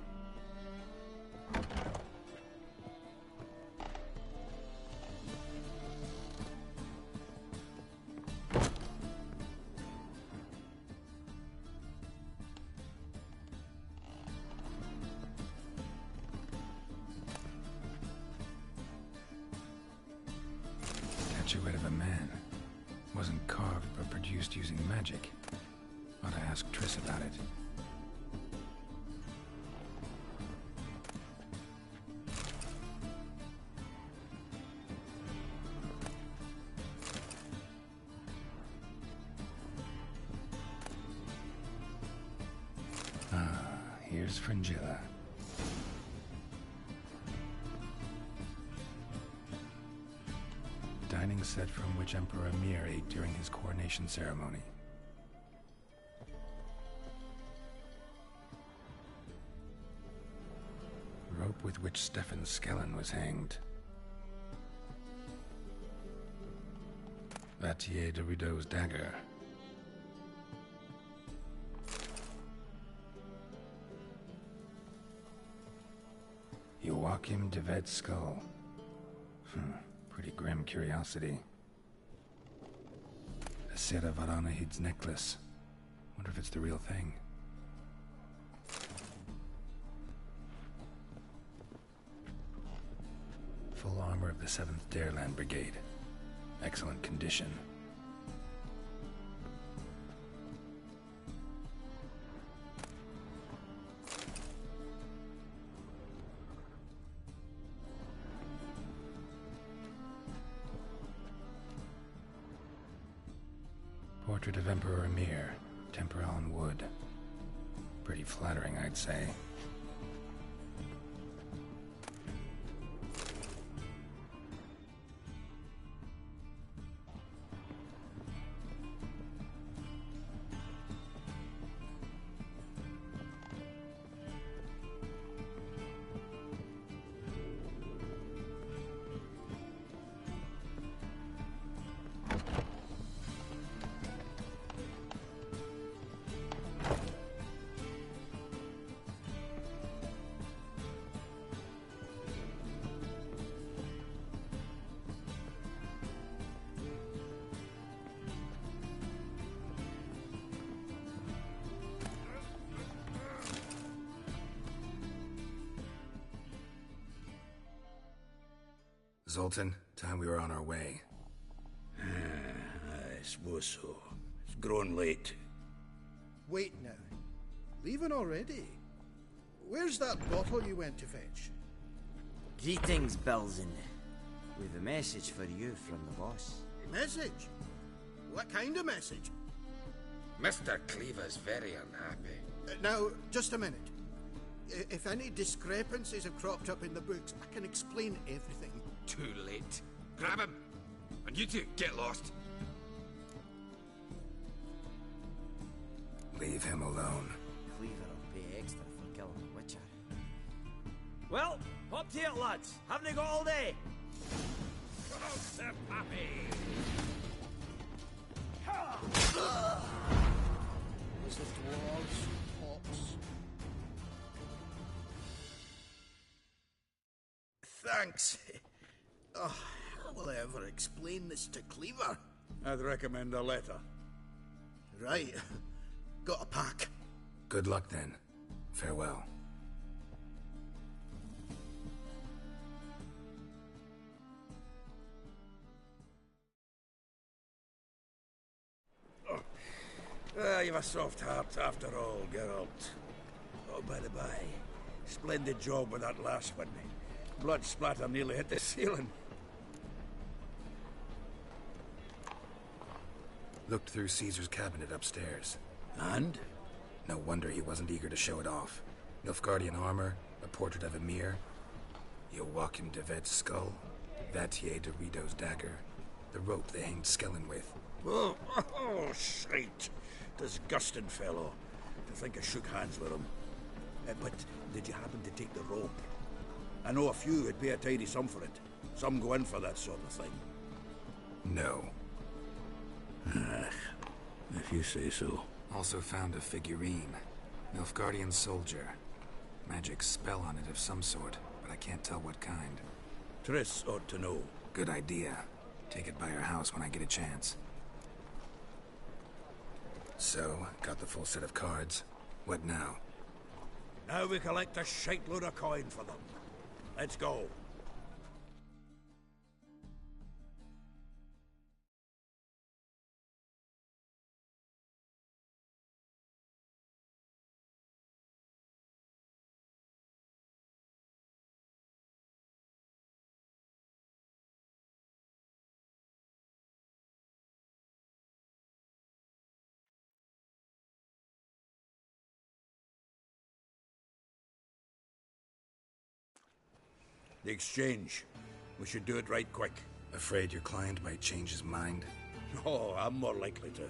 Speaker 3: Statuette of a man. Wasn't carved, but produced using magic. Ought to ask Triss about it. Here's Fringilla. Dining set from which Emperor Emir ate during his coronation ceremony. Rope with which Stefan Skellen was hanged. Vatier de Rideau's dagger. Joachim de Ved's skull. Pretty grim curiosity. A Sera Varanahid's necklace. Wonder if it's the real thing. Full armor of the 7th Dareland Brigade. Excellent condition. Portrait of Emperor Emir, tempera on wood. Pretty flattering, I'd say. Zoltan, time we were on our way.
Speaker 9: I suppose so. It's grown late.
Speaker 15: Wait now. Leaving already? Where's that bottle you went to fetch?
Speaker 11: Greetings, Belzen. With a message for you from the boss.
Speaker 15: Message? What kind of message?
Speaker 14: Mr. Cleaver's very unhappy.
Speaker 15: Now, just a minute. If any discrepancies have cropped up in the books, I can explain everything.
Speaker 14: Too late. Grab him! And you two, get lost.
Speaker 3: Leave him alone.
Speaker 11: Cleaver will pay extra for killing the Witcher. Well, hop to it, lads. Haven't you got all day?
Speaker 14: Cross the puppy!
Speaker 15: Is it dwarves, hops? Thanks. Oh, how will I ever explain this to Cleaver?
Speaker 9: I'd recommend a letter.
Speaker 15: Right. Got a pack.
Speaker 3: Good luck then. Farewell.
Speaker 9: You've a soft heart after all, Geralt. Oh, by the by, splendid job with that last one. Blood splatter nearly hit the ceiling.
Speaker 3: Looked through Caesar's cabinet upstairs.
Speaker 9: And?
Speaker 3: No wonder he wasn't eager to show it off. Nilfgaardian armor, a portrait of Emir, Joachim de Ved's skull, Vatier de Rideau's dagger, the rope they hanged Skellen with.
Speaker 9: Oh, shite. Disgusting fellow. To think I shook hands with him. But did you happen to take the rope? I know a few would pay a tidy sum for it. Some go in for that sort of thing.
Speaker 3: No.
Speaker 9: If you say so.
Speaker 3: Also found a figurine. Nilfgaardian soldier. Magic spell on it of some sort, but I can't tell what kind.
Speaker 9: Triss ought to know.
Speaker 3: Good idea. Take it by her house when I get a chance. So, got the full set of cards. What now?
Speaker 9: Now we collect a shiteload of coin for them. Let's go. The exchange. We should do it right quick.
Speaker 3: Afraid your client might change his mind?
Speaker 9: Oh, I'm more likely to.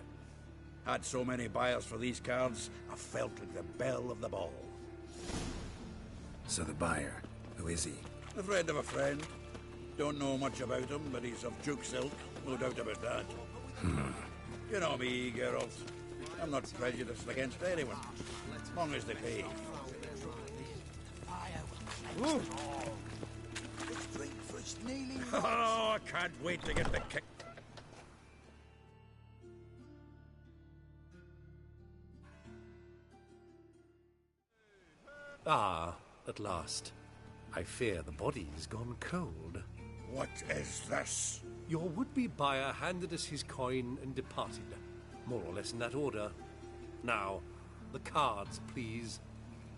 Speaker 9: Had so many buyers for these cards, I felt like the belle of the ball.
Speaker 3: So the buyer, who is he?
Speaker 9: A friend of a friend. Don't know much about him, but he's of Duke's ilk, no doubt about that. You know me, Geralt. I'm not prejudiced against anyone, as long as they pay. Ooh. Oh, I can't wait to get the kick.
Speaker 19: Ah, at last. I fear the body's gone cold.
Speaker 9: What is this?
Speaker 19: Your would-be buyer handed us his coin and departed, more or less in that order. Now, the cards, please.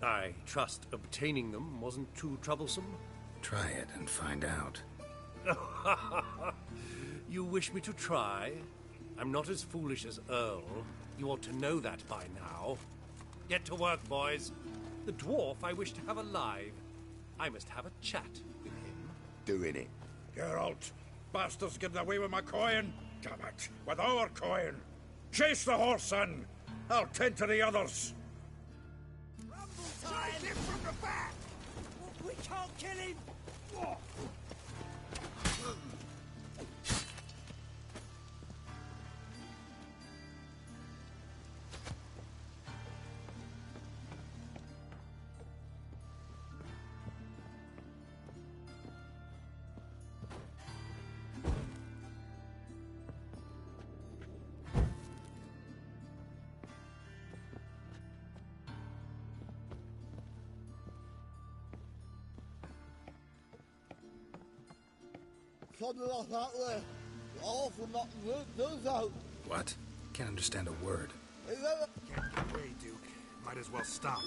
Speaker 19: I trust obtaining them wasn't too troublesome?
Speaker 3: Try it and find out.
Speaker 19: You wish me to try? I'm not as foolish as Earl. You ought to know that by now. Get to work, boys. The dwarf I wish to have alive. I must have a chat with him.
Speaker 17: Doing it.
Speaker 9: Geralt, bastards getting away with my coin. Damn it, with our coin. Chase the horse, son. I'll tend to the others.
Speaker 11: Chase him from the back! We can't kill him!
Speaker 20: Something like that there. Awful not those out.
Speaker 3: What? Can't understand a word.
Speaker 20: Is that
Speaker 21: Can't get away, Duke. Might as well stop.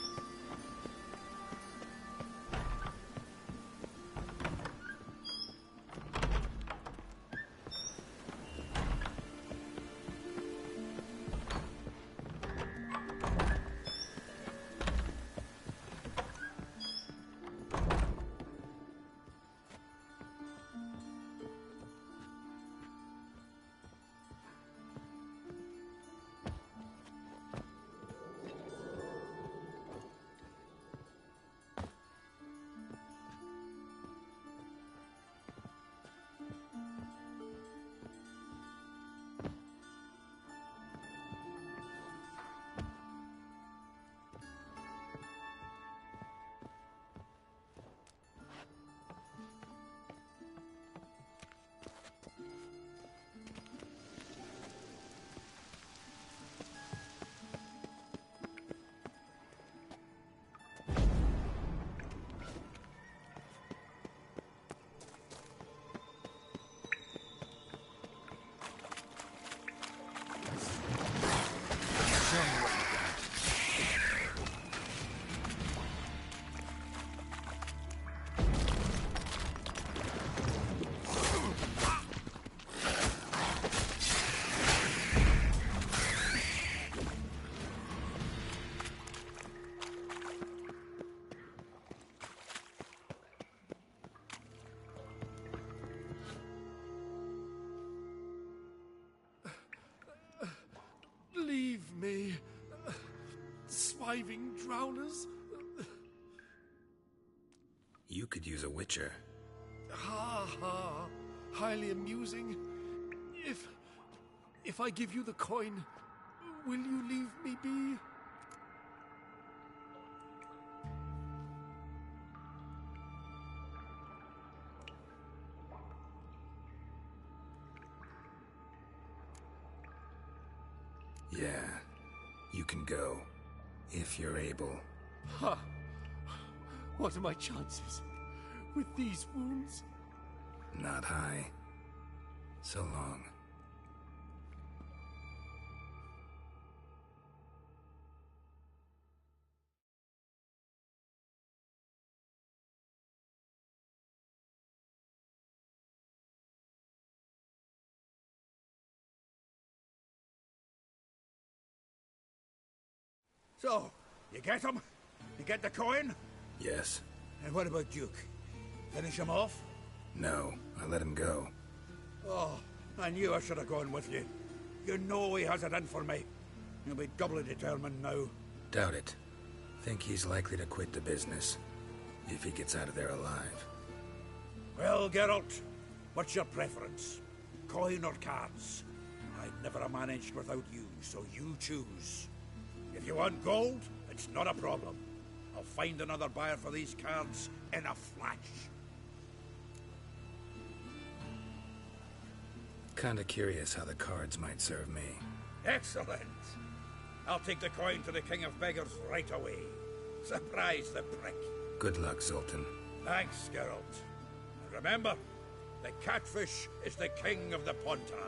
Speaker 19: Leave me. Swiving drowners.
Speaker 3: You could use a witch Witcher.
Speaker 19: Ha ha. Highly amusing. If I give you the coin, will you leave me be?
Speaker 3: Yeah, you can go, if you're able.
Speaker 19: Ha! What are my chances with these wounds?
Speaker 3: Not high. So long.
Speaker 9: So, you get him? You get the coin?
Speaker 3: Yes.
Speaker 9: And what about Duke? Finish him off?
Speaker 3: No, I let him go.
Speaker 9: Oh, I knew I should have gone with you. You know he has it in for me. He'll be doubly determined now.
Speaker 3: Doubt it. Think he's likely to quit the business, if he gets out of there alive.
Speaker 9: Well, Geralt, what's your preference? Coin or cards? I'd never have managed without you, so you choose. If you want gold, it's not a problem. I'll find another buyer for these cards in a flash.
Speaker 3: Kinda curious how the cards might serve me.
Speaker 9: Excellent. I'll take the coin to the King of Beggars right away. Surprise the prick.
Speaker 3: Good luck, Sultan.
Speaker 9: Thanks, Geralt. And remember, the catfish is the king of the Pontar.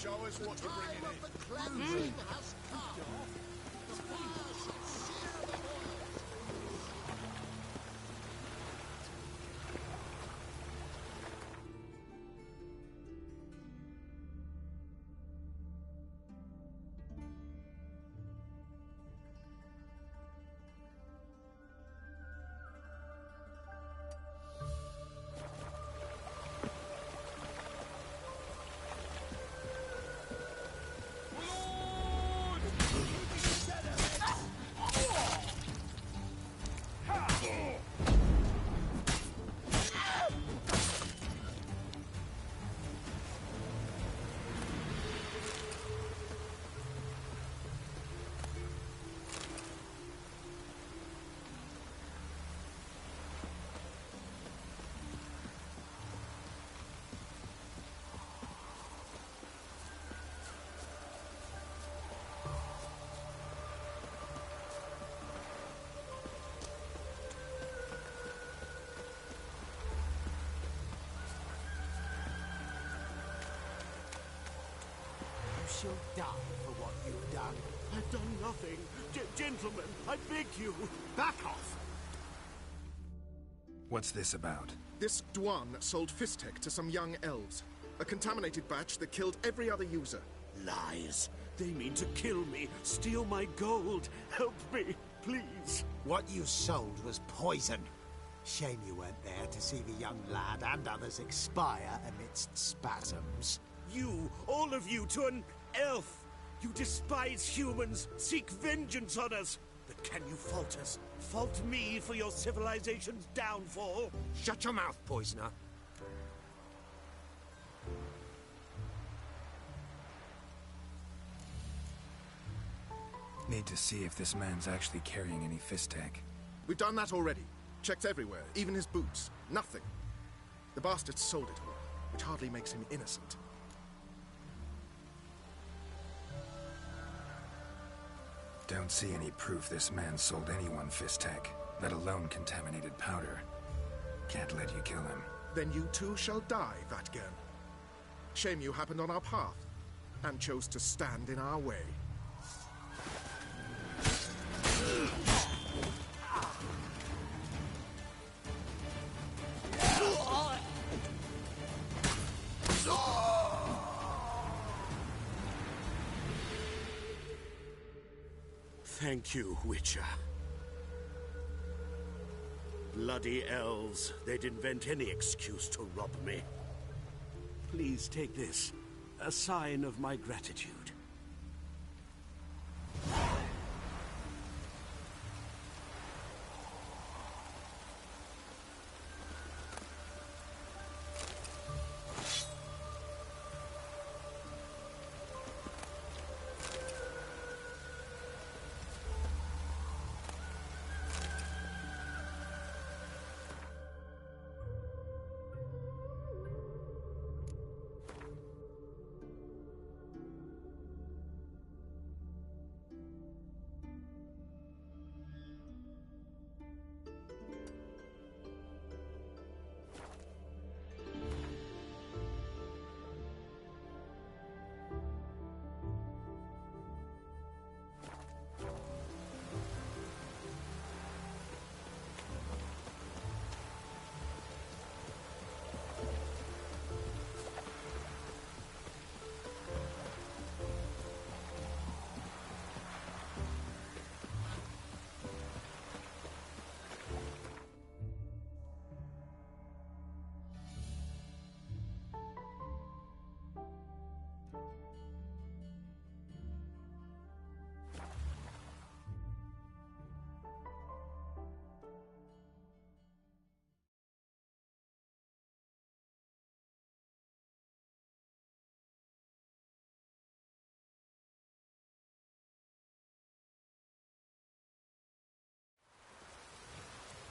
Speaker 5: Show us what you're bringing in. The cleansing has come. The fire shall sear the oils.
Speaker 4: Shall die for what you've done.
Speaker 22: I've done nothing. Gentlemen, I beg you, back off.
Speaker 3: What's this about?
Speaker 23: This Dwan sold Fistek to some young elves. A contaminated batch that killed every other user.
Speaker 22: Lies. They mean to kill me, steal my gold. Help me, please.
Speaker 4: What you sold was poison. Shame you weren't there to see the young lad and others expire amidst spasms.
Speaker 22: You, all of you, to an elf. You despise humans, seek vengeance on us. But can you fault us? Fault me for your civilization's downfall?
Speaker 11: Shut your mouth, poisoner.
Speaker 3: Need to see if this man's actually carrying any Fistek.
Speaker 23: We've done that already. Checked everywhere, even his boots. Nothing. The bastard sold it all, which hardly makes him innocent.
Speaker 3: Don't see any proof this man sold anyone Fistek, let alone contaminated powder. Can't let you kill him.
Speaker 23: Then you too shall die, Vatgern. Shame you happened on our path, and chose to stand in our way.
Speaker 22: Thank you, Witcher. Bloody elves. They'd invent any excuse to rob me. Please take this. A sign of my gratitude.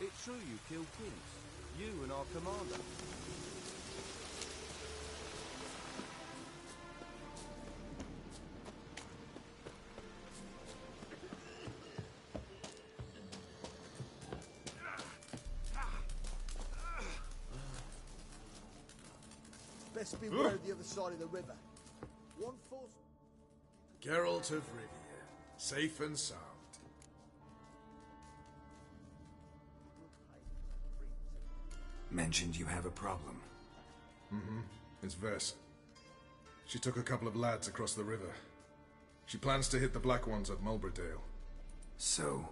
Speaker 24: It's true you killed kings. You and our commander.
Speaker 20: Best beware of the other side of the river. One force...
Speaker 23: Geralt of Rivia, safe and sound.
Speaker 3: Mentioned you have a problem.
Speaker 23: Mm-hmm. It's Vess. She took a couple of lads across the river. She plans to hit the Black Ones at Mulberdale.
Speaker 3: So,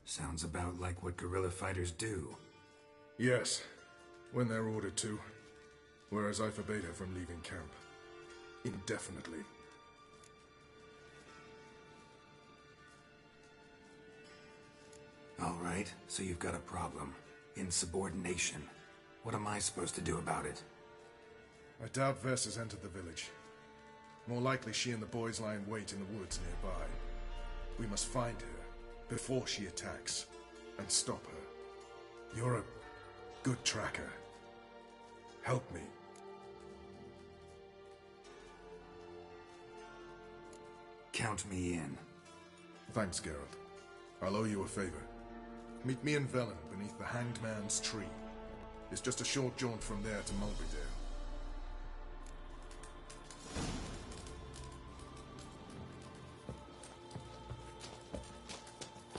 Speaker 3: sounds about like what guerrilla fighters do.
Speaker 23: Yes, when they're ordered to. Whereas I forbade her from leaving camp. Indefinitely.
Speaker 3: All right, so you've got a problem. Insubordination. What am I supposed to do about it?
Speaker 23: I doubt Vess has entered the village. More likely she and the boys lie in wait in the woods nearby. We must find her before she attacks and stop her. You're a good tracker. Help me.
Speaker 3: Count me in.
Speaker 23: Thanks, Geralt. I'll owe you a favor. Meet me in Velen beneath the Hanged Man's tree. It's just a short jaunt from there to Mulberdale.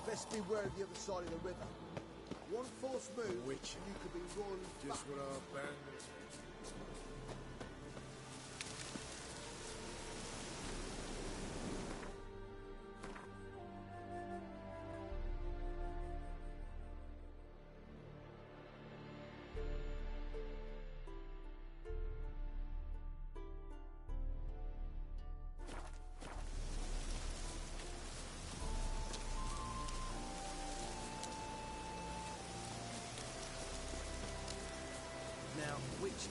Speaker 20: Best beware of the other side of the river. One false move, and you could be royally
Speaker 23: just what our bandits.
Speaker 11: Now, witches.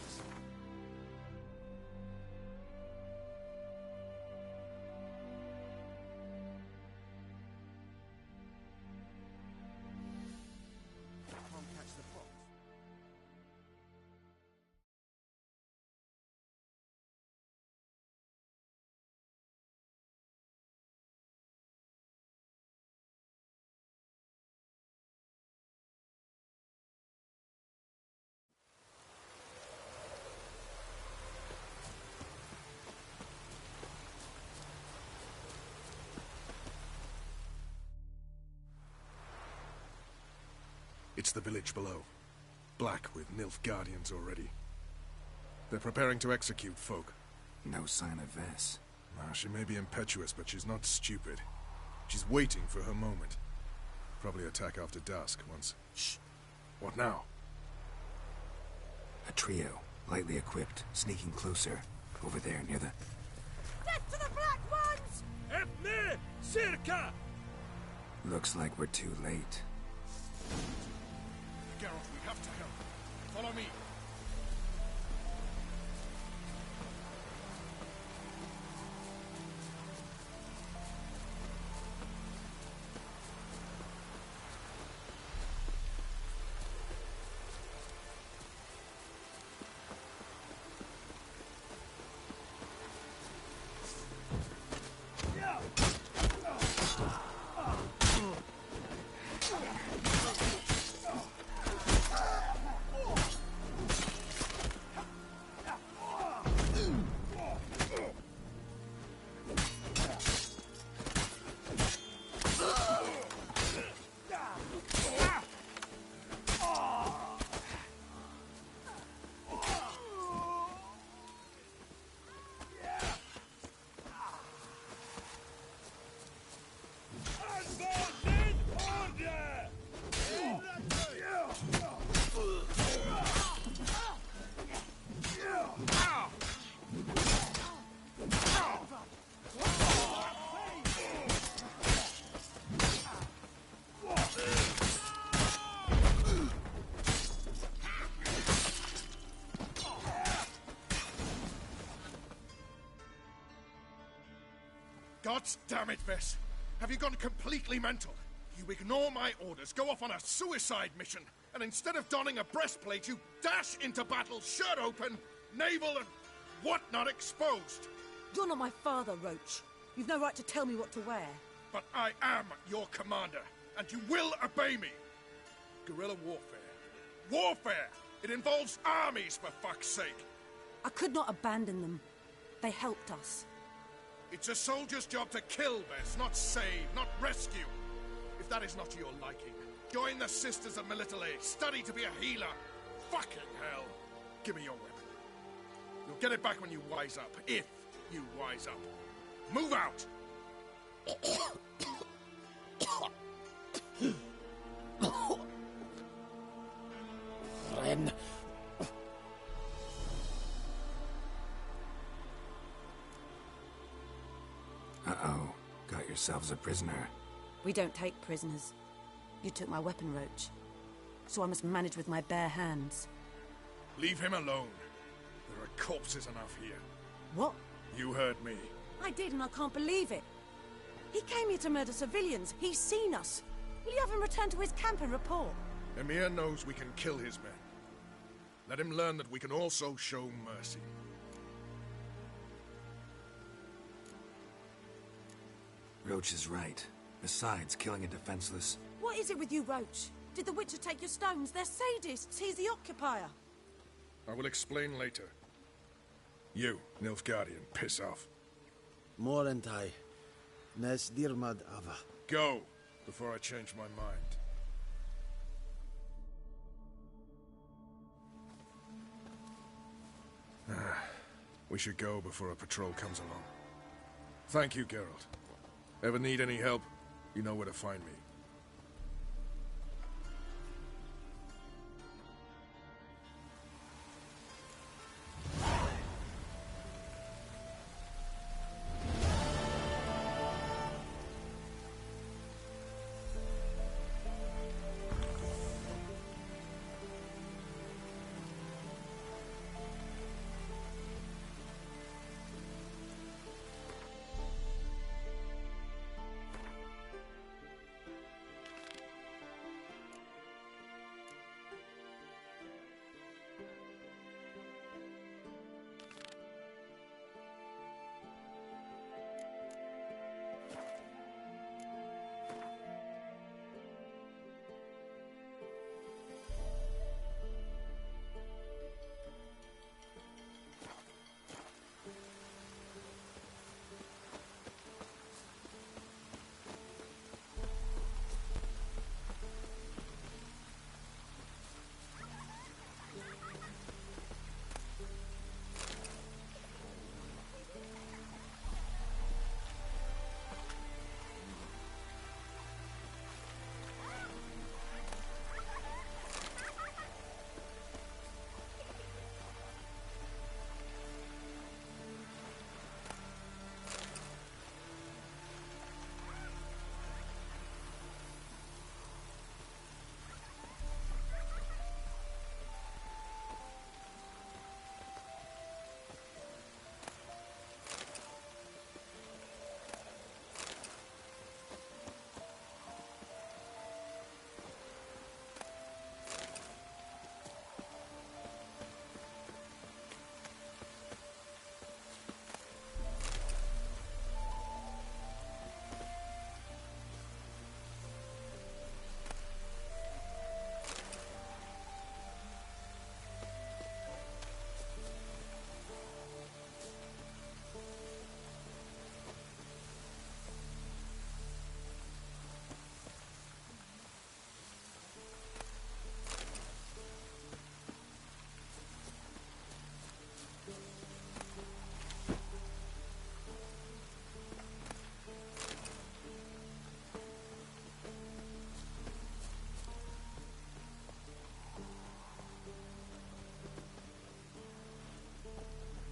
Speaker 11: Can't catch the fox.
Speaker 23: It's the village below. Black with Nilfgaardians already. They're preparing to execute folk.
Speaker 3: No sign of Vess.
Speaker 23: She may be impetuous, but she's not stupid. She's waiting for her moment. Probably attack after dusk once... Shh! What now?
Speaker 3: A trio, lightly equipped, sneaking closer. Over there, near the...
Speaker 8: Death to the Black Ones!
Speaker 22: Epne! Circa!
Speaker 3: Looks like we're too late.
Speaker 23: Geralt, we have to help. Follow me. God damn it, Vess! Have you gone completely mental? You ignore my orders, go off on a suicide mission, and instead of donning a breastplate, you dash into battle, shirt open, navel and whatnot exposed.
Speaker 1: You're not my father, Roach. You've no right to tell me what to wear.
Speaker 23: But I am your commander, and you will obey me. Guerrilla warfare. Warfare! It involves armies, for fuck's sake.
Speaker 1: I could not abandon them. They helped us.
Speaker 23: It's a soldier's job to kill, Bess, not save, not rescue. If that is not to your liking, join the Sisters of Melitele. Study to be a healer. Fucking hell. Give me your weapon. You'll get it back when you wise up. If you wise up. Move out!
Speaker 18: Ren.
Speaker 3: Uh-oh. Got yourselves a prisoner.
Speaker 1: We don't take prisoners. You took my weapon, Roach. So I must manage with my bare hands.
Speaker 23: Leave him alone. There are corpses enough here.
Speaker 1: What?
Speaker 23: You heard me.
Speaker 1: I did, and I can't believe it. He came here to murder civilians. He's seen us. Will you have him return to his camp and report?
Speaker 23: Emir knows we can kill his men. Let him learn that we can also show mercy.
Speaker 3: Roach is right. Besides, killing a defenseless...
Speaker 1: What is it with you, Roach? Did the Witcher take your stones? They're sadists. He's the occupier.
Speaker 23: I will explain later. You, Nilfgaardian, piss off.
Speaker 12: Morentai. Nes dirmad ava.
Speaker 23: Go, before I change my mind. We should go before a patrol comes along. Thank you, Geralt. Ever need any help, you know where to find me.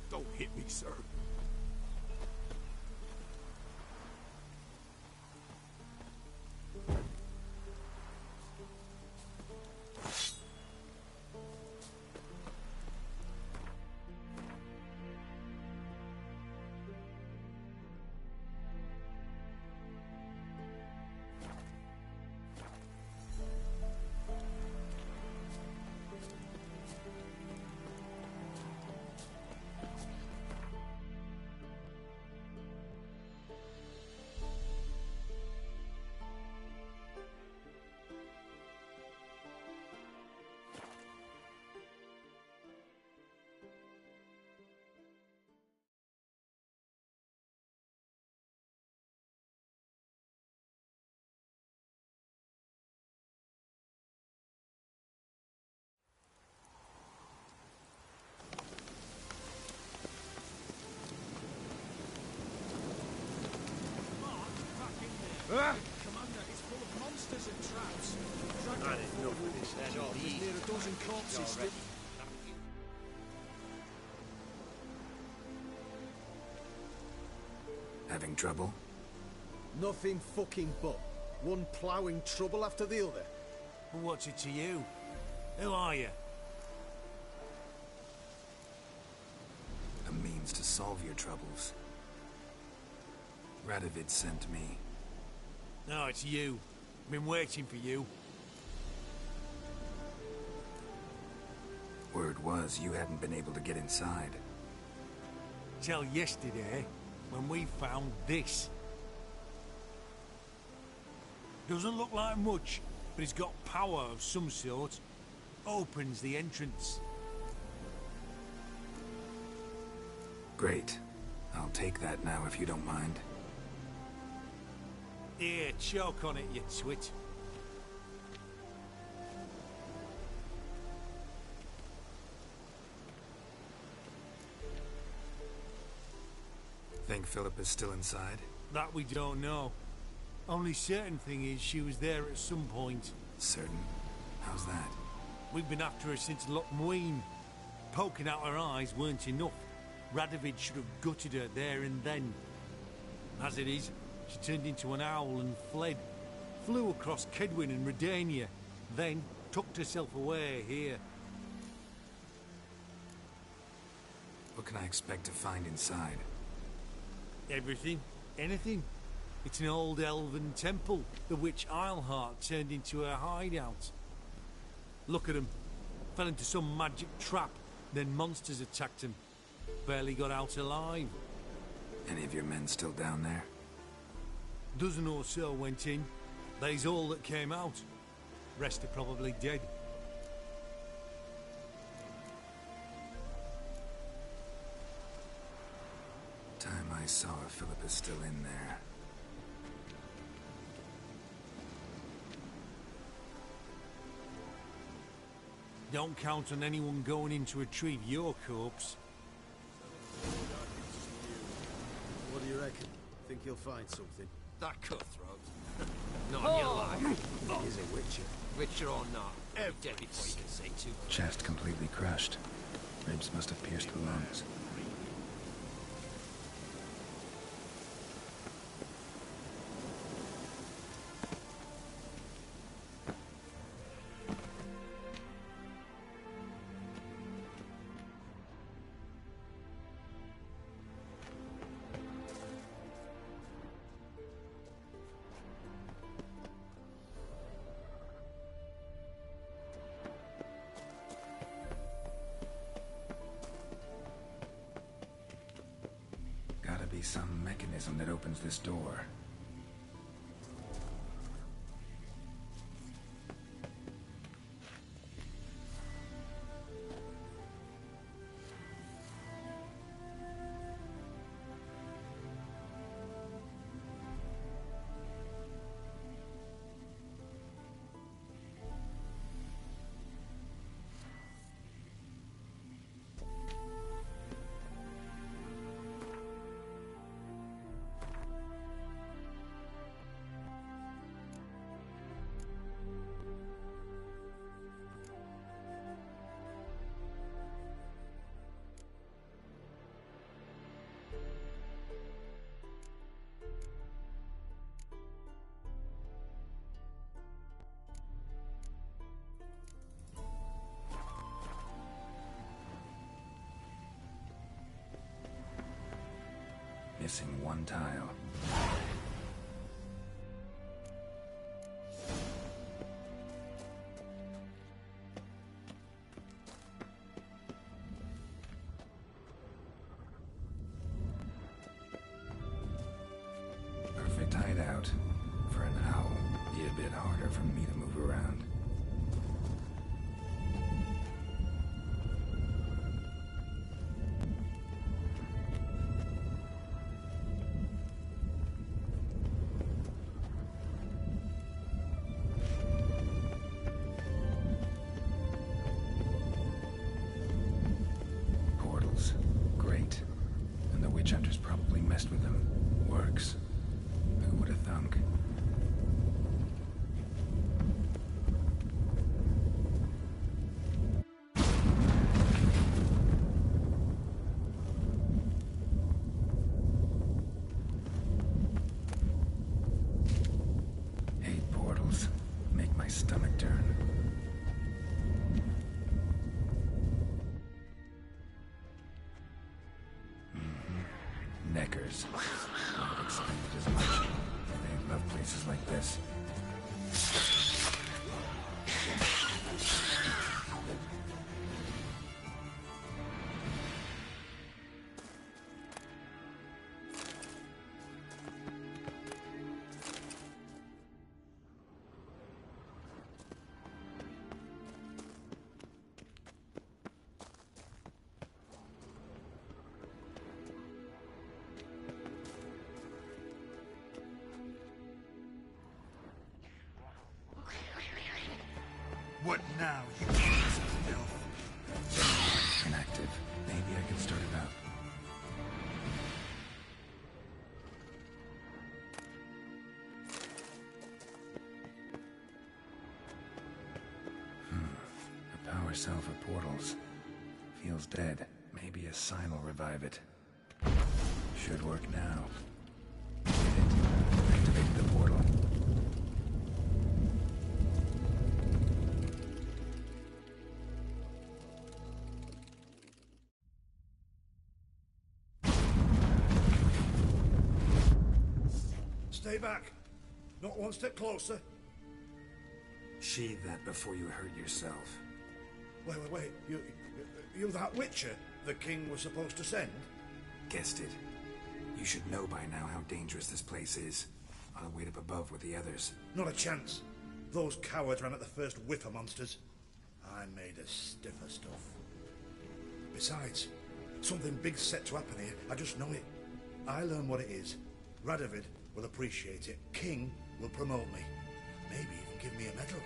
Speaker 17: Don't hit me, sir.
Speaker 20: near a dozen corpses still.
Speaker 3: Having trouble?
Speaker 20: Nothing fucking but. One ploughing trouble after the other.
Speaker 22: Well, what's it to you? Who are you?
Speaker 3: A means to solve your troubles. Radovid sent me.
Speaker 22: No, it's you. I've been waiting for you.
Speaker 3: Word was you hadn't been able to get inside.
Speaker 22: Till yesterday, when we found this. Doesn't look like much, but it's got power of some sort. Opens the entrance.
Speaker 3: Great. I'll take that now if you don't mind.
Speaker 22: Here, choke on it, you twit.
Speaker 3: Think Philip is still inside?
Speaker 22: That we don't know. Only certain thing is she was there at some point.
Speaker 3: Certain? How's that?
Speaker 22: We've been after her since Lochmuin. Poking out her eyes weren't enough. Radovid should have gutted her there and then. As it is, she turned into an owl and fled. Flew across Kedwin and Redania. Then tucked herself away here.
Speaker 3: What can I expect to find inside?
Speaker 22: Everything. Anything. It's an old elven temple, the witch Eilhart turned into her hideout. Look at him. Fell into some magic trap, then monsters attacked him. Barely got out alive.
Speaker 3: Any of your men still down there?
Speaker 22: Dozen or so went in. They's all that came out. Rest are probably dead.
Speaker 3: Time I saw her, Philip is still in there.
Speaker 22: Don't count on anyone going in to retrieve your corpse.
Speaker 20: What do you reckon? Think you'll find something?
Speaker 2: That cutthroat. Not on your life.
Speaker 20: He is a witcher.
Speaker 2: Witcher or not, every dead before you can say too.
Speaker 3: Chest completely crushed. Ribs must have pierced the lungs. Some mechanism that opens this door. Missing one tile. Perfect hideout. For an owl, be a bit harder for me to move around. Great. And the witch hunters probably messed with them. Works. Who would have thunk? others. I've expected as much. They love places like this.
Speaker 21: What now, you piece of filth?
Speaker 3: Inactive. Maybe I can start it up. A power cell for portals. Feels dead. Maybe a sign will revive it. Should work now. Did it. Activated the portal.
Speaker 9: Stay back. Not one step closer.
Speaker 3: Sheathe that before you hurt yourself.
Speaker 9: Wait. You that Witcher the king was supposed to send?
Speaker 3: Guessed it. You should know by now how dangerous this place is. I'll wait up above with the others.
Speaker 9: Not a chance. Those cowards ran at the first whiff of monsters. I made a stiffer stuff. Besides, something big's set to happen here. I just know it. I learn what it is. Radovid will appreciate it. King will promote me. Maybe even give me a medal.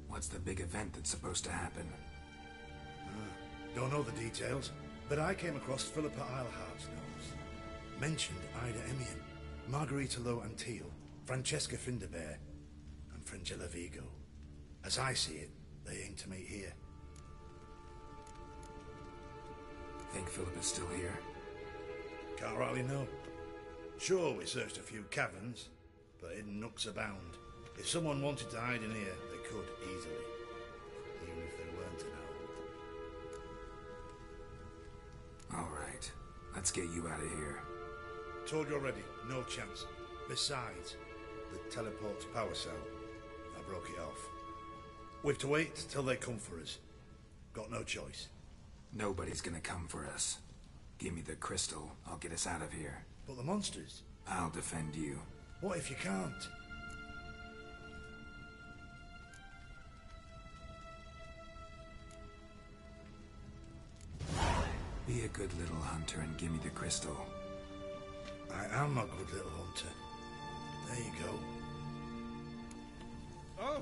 Speaker 3: What's the big event that's supposed to happen?
Speaker 9: Don't know the details, but I came across Philippa Eilhart's notes. Mentioned Ida Emian, Margarita Low Antille, Francesca Finderbear, and Frangella Vigo. As I see it, they aim to meet here.
Speaker 3: Think Philippa's still here?
Speaker 9: Can't rightly know. Sure, we searched a few caverns, but hidden nooks abound. If someone wanted to hide in here, they could easily. Even if they weren't an owl.
Speaker 3: All right. Let's get you out of here.
Speaker 9: Told you already, no chance. Besides, the teleport's power cell. I broke it off. We've to wait till they come for us. Got no choice.
Speaker 3: Nobody's gonna come for us. Give me the crystal, I'll get us out of here.
Speaker 9: But the monsters?
Speaker 3: I'll defend you.
Speaker 9: What if you can't?
Speaker 3: Be a good little hunter and give me the crystal.
Speaker 9: I am a good little hunter. There you go. Oh!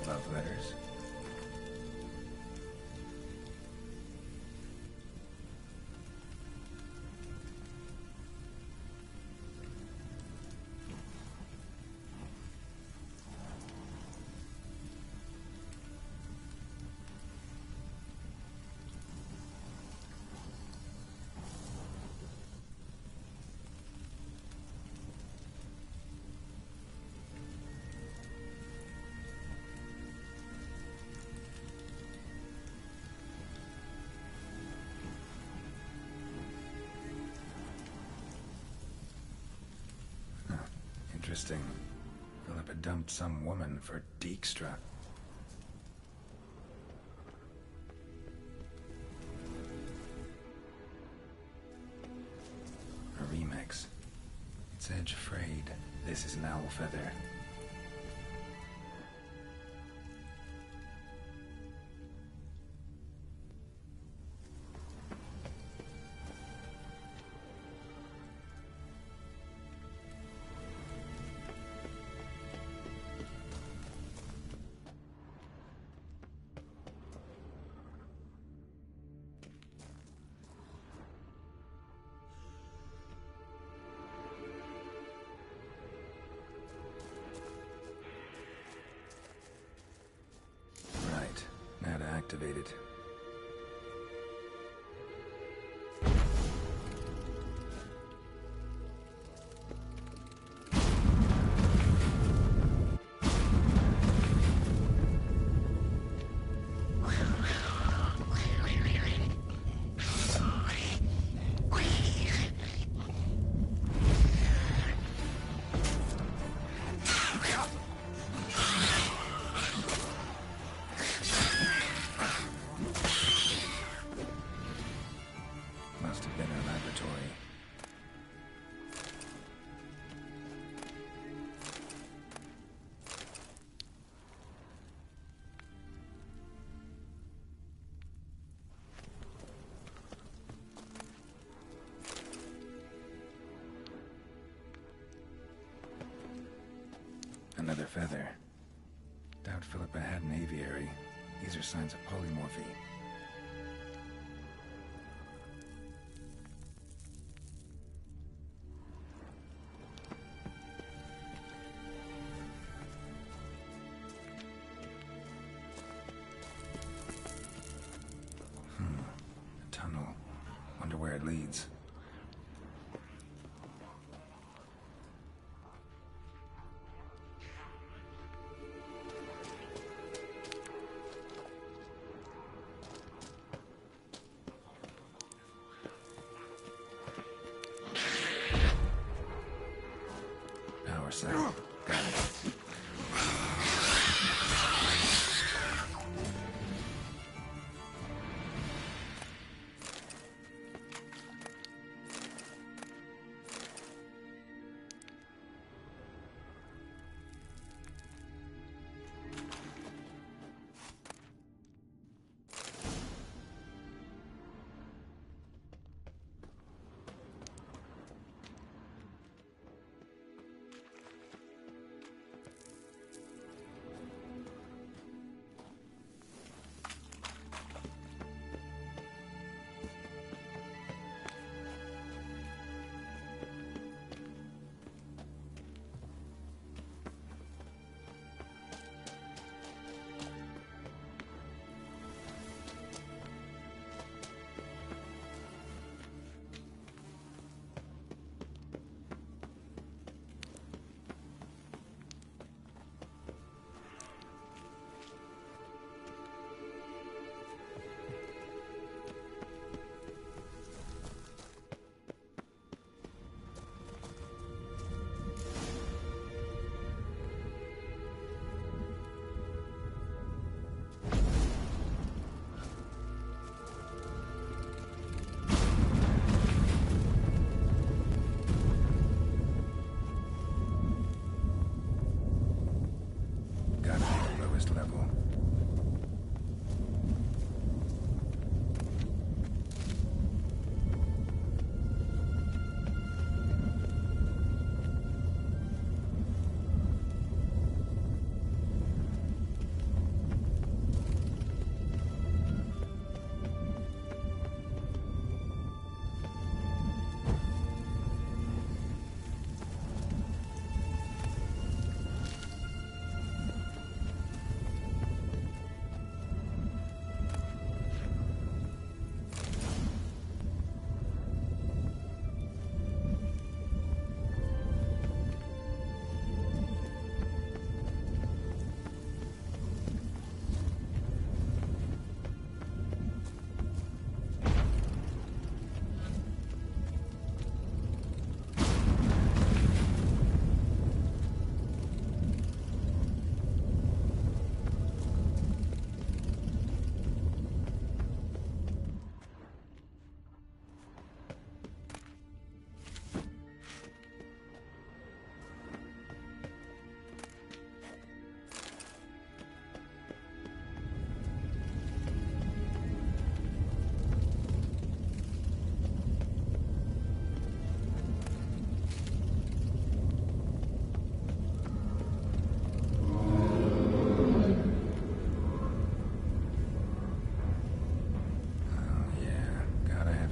Speaker 3: Love letters. Interesting. Philippa dumped some woman for Dijkstra. A remix. It's edge frayed. This is an owl feather. Activated. These are signs of polymorphy. A tunnel. Wonder where it leads. Power cell. Got it. Level.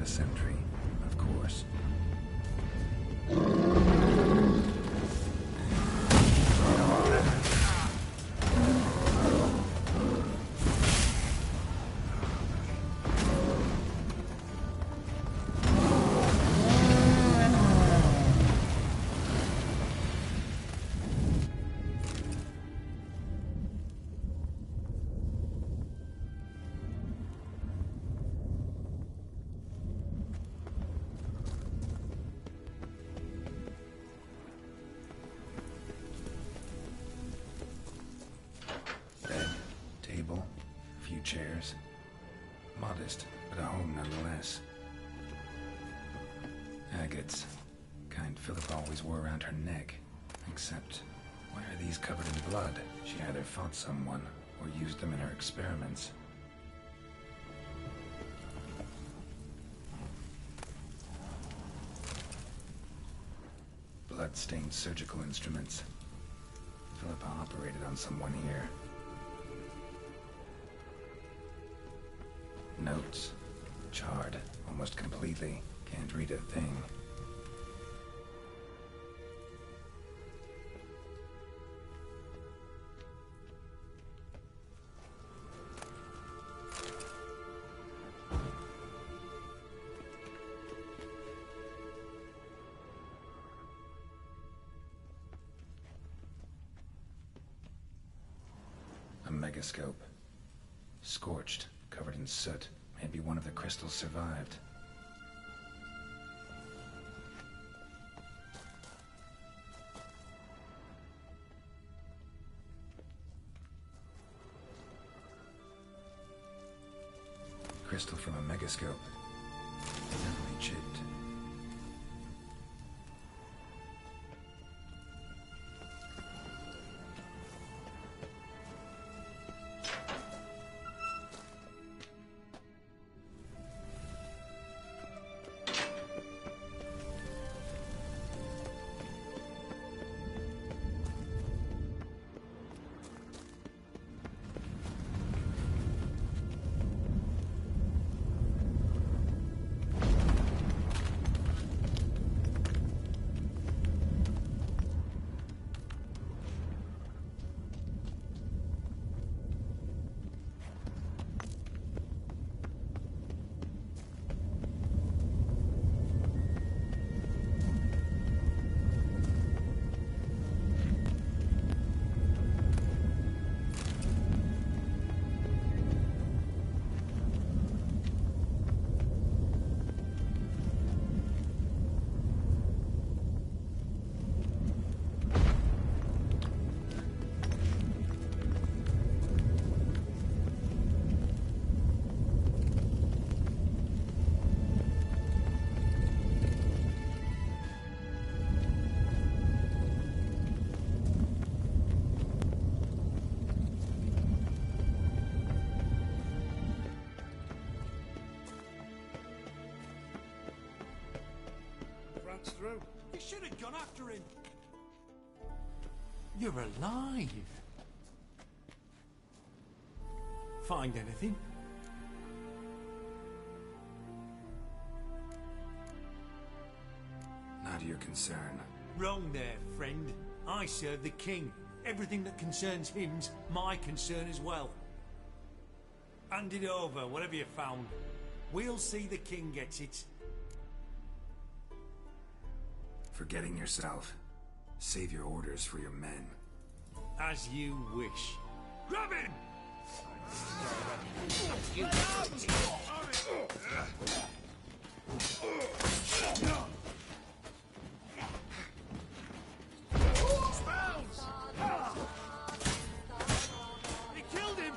Speaker 3: Sentry, of course. Chairs. Modest, but a home nonetheless. Agates. Kind Philip always wore around her neck. Except, why are these covered in blood? She either fought someone, or used them in her experiments. Blood-stained surgical instruments. Philip operated on someone here. Notes. Charred. Almost completely. Can't read a thing. A megascope. Scorched, covered in soot. Maybe one of the crystals survived. Crystal from a megascope. Heavily chipped.
Speaker 22: Through. You should have gone after him. You're alive. Find anything?
Speaker 3: Not your concern.
Speaker 22: Wrong there, friend. I serve the king. Everything that concerns him's my concern as well. Hand it over, whatever you found. We'll see the king gets it.
Speaker 3: Forgetting yourself. Save your orders for your men.
Speaker 22: As you wish. Grab him!
Speaker 19: He killed him!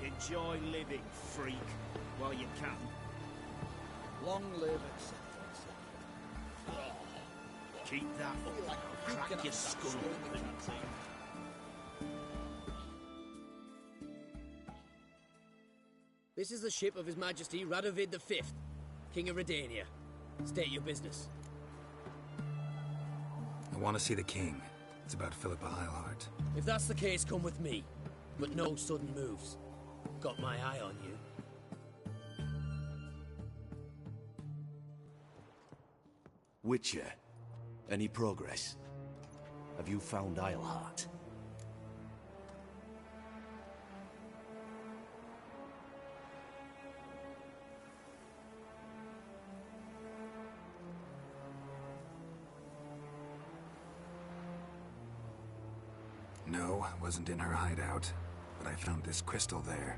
Speaker 11: Enjoy living, freak, while you can.
Speaker 7: Long live, etc., etc.
Speaker 11: Keep that up. Crack your skull open.
Speaker 10: This is the ship of His Majesty Radovid V, King of Redania. State your business.
Speaker 3: I want to see the king. It's about Philippa Eilhart.
Speaker 10: If that's the case, come with me. But no sudden moves. Got my eye on you.
Speaker 13: Witcher, any progress? Have you found Eilhart?
Speaker 3: No, wasn't in her hideout, but I found this crystal there.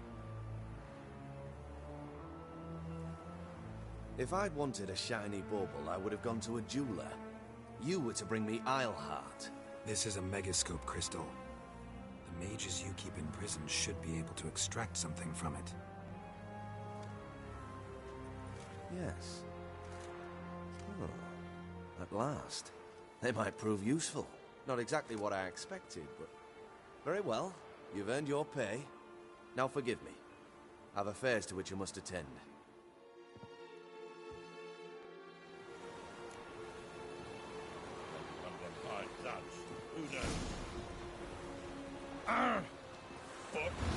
Speaker 13: If I'd wanted a shiny bauble, I would have gone to a jeweler. You were to bring me Eilhart.
Speaker 3: This is a megascope crystal. The mages you keep in prison should be able to extract something from it.
Speaker 13: Yes. Oh, at last. They might prove useful. Not exactly what I expected, but... Very well. You've earned your pay. Now forgive me. I've affairs to which you must attend.
Speaker 9: Who knows? Fuck.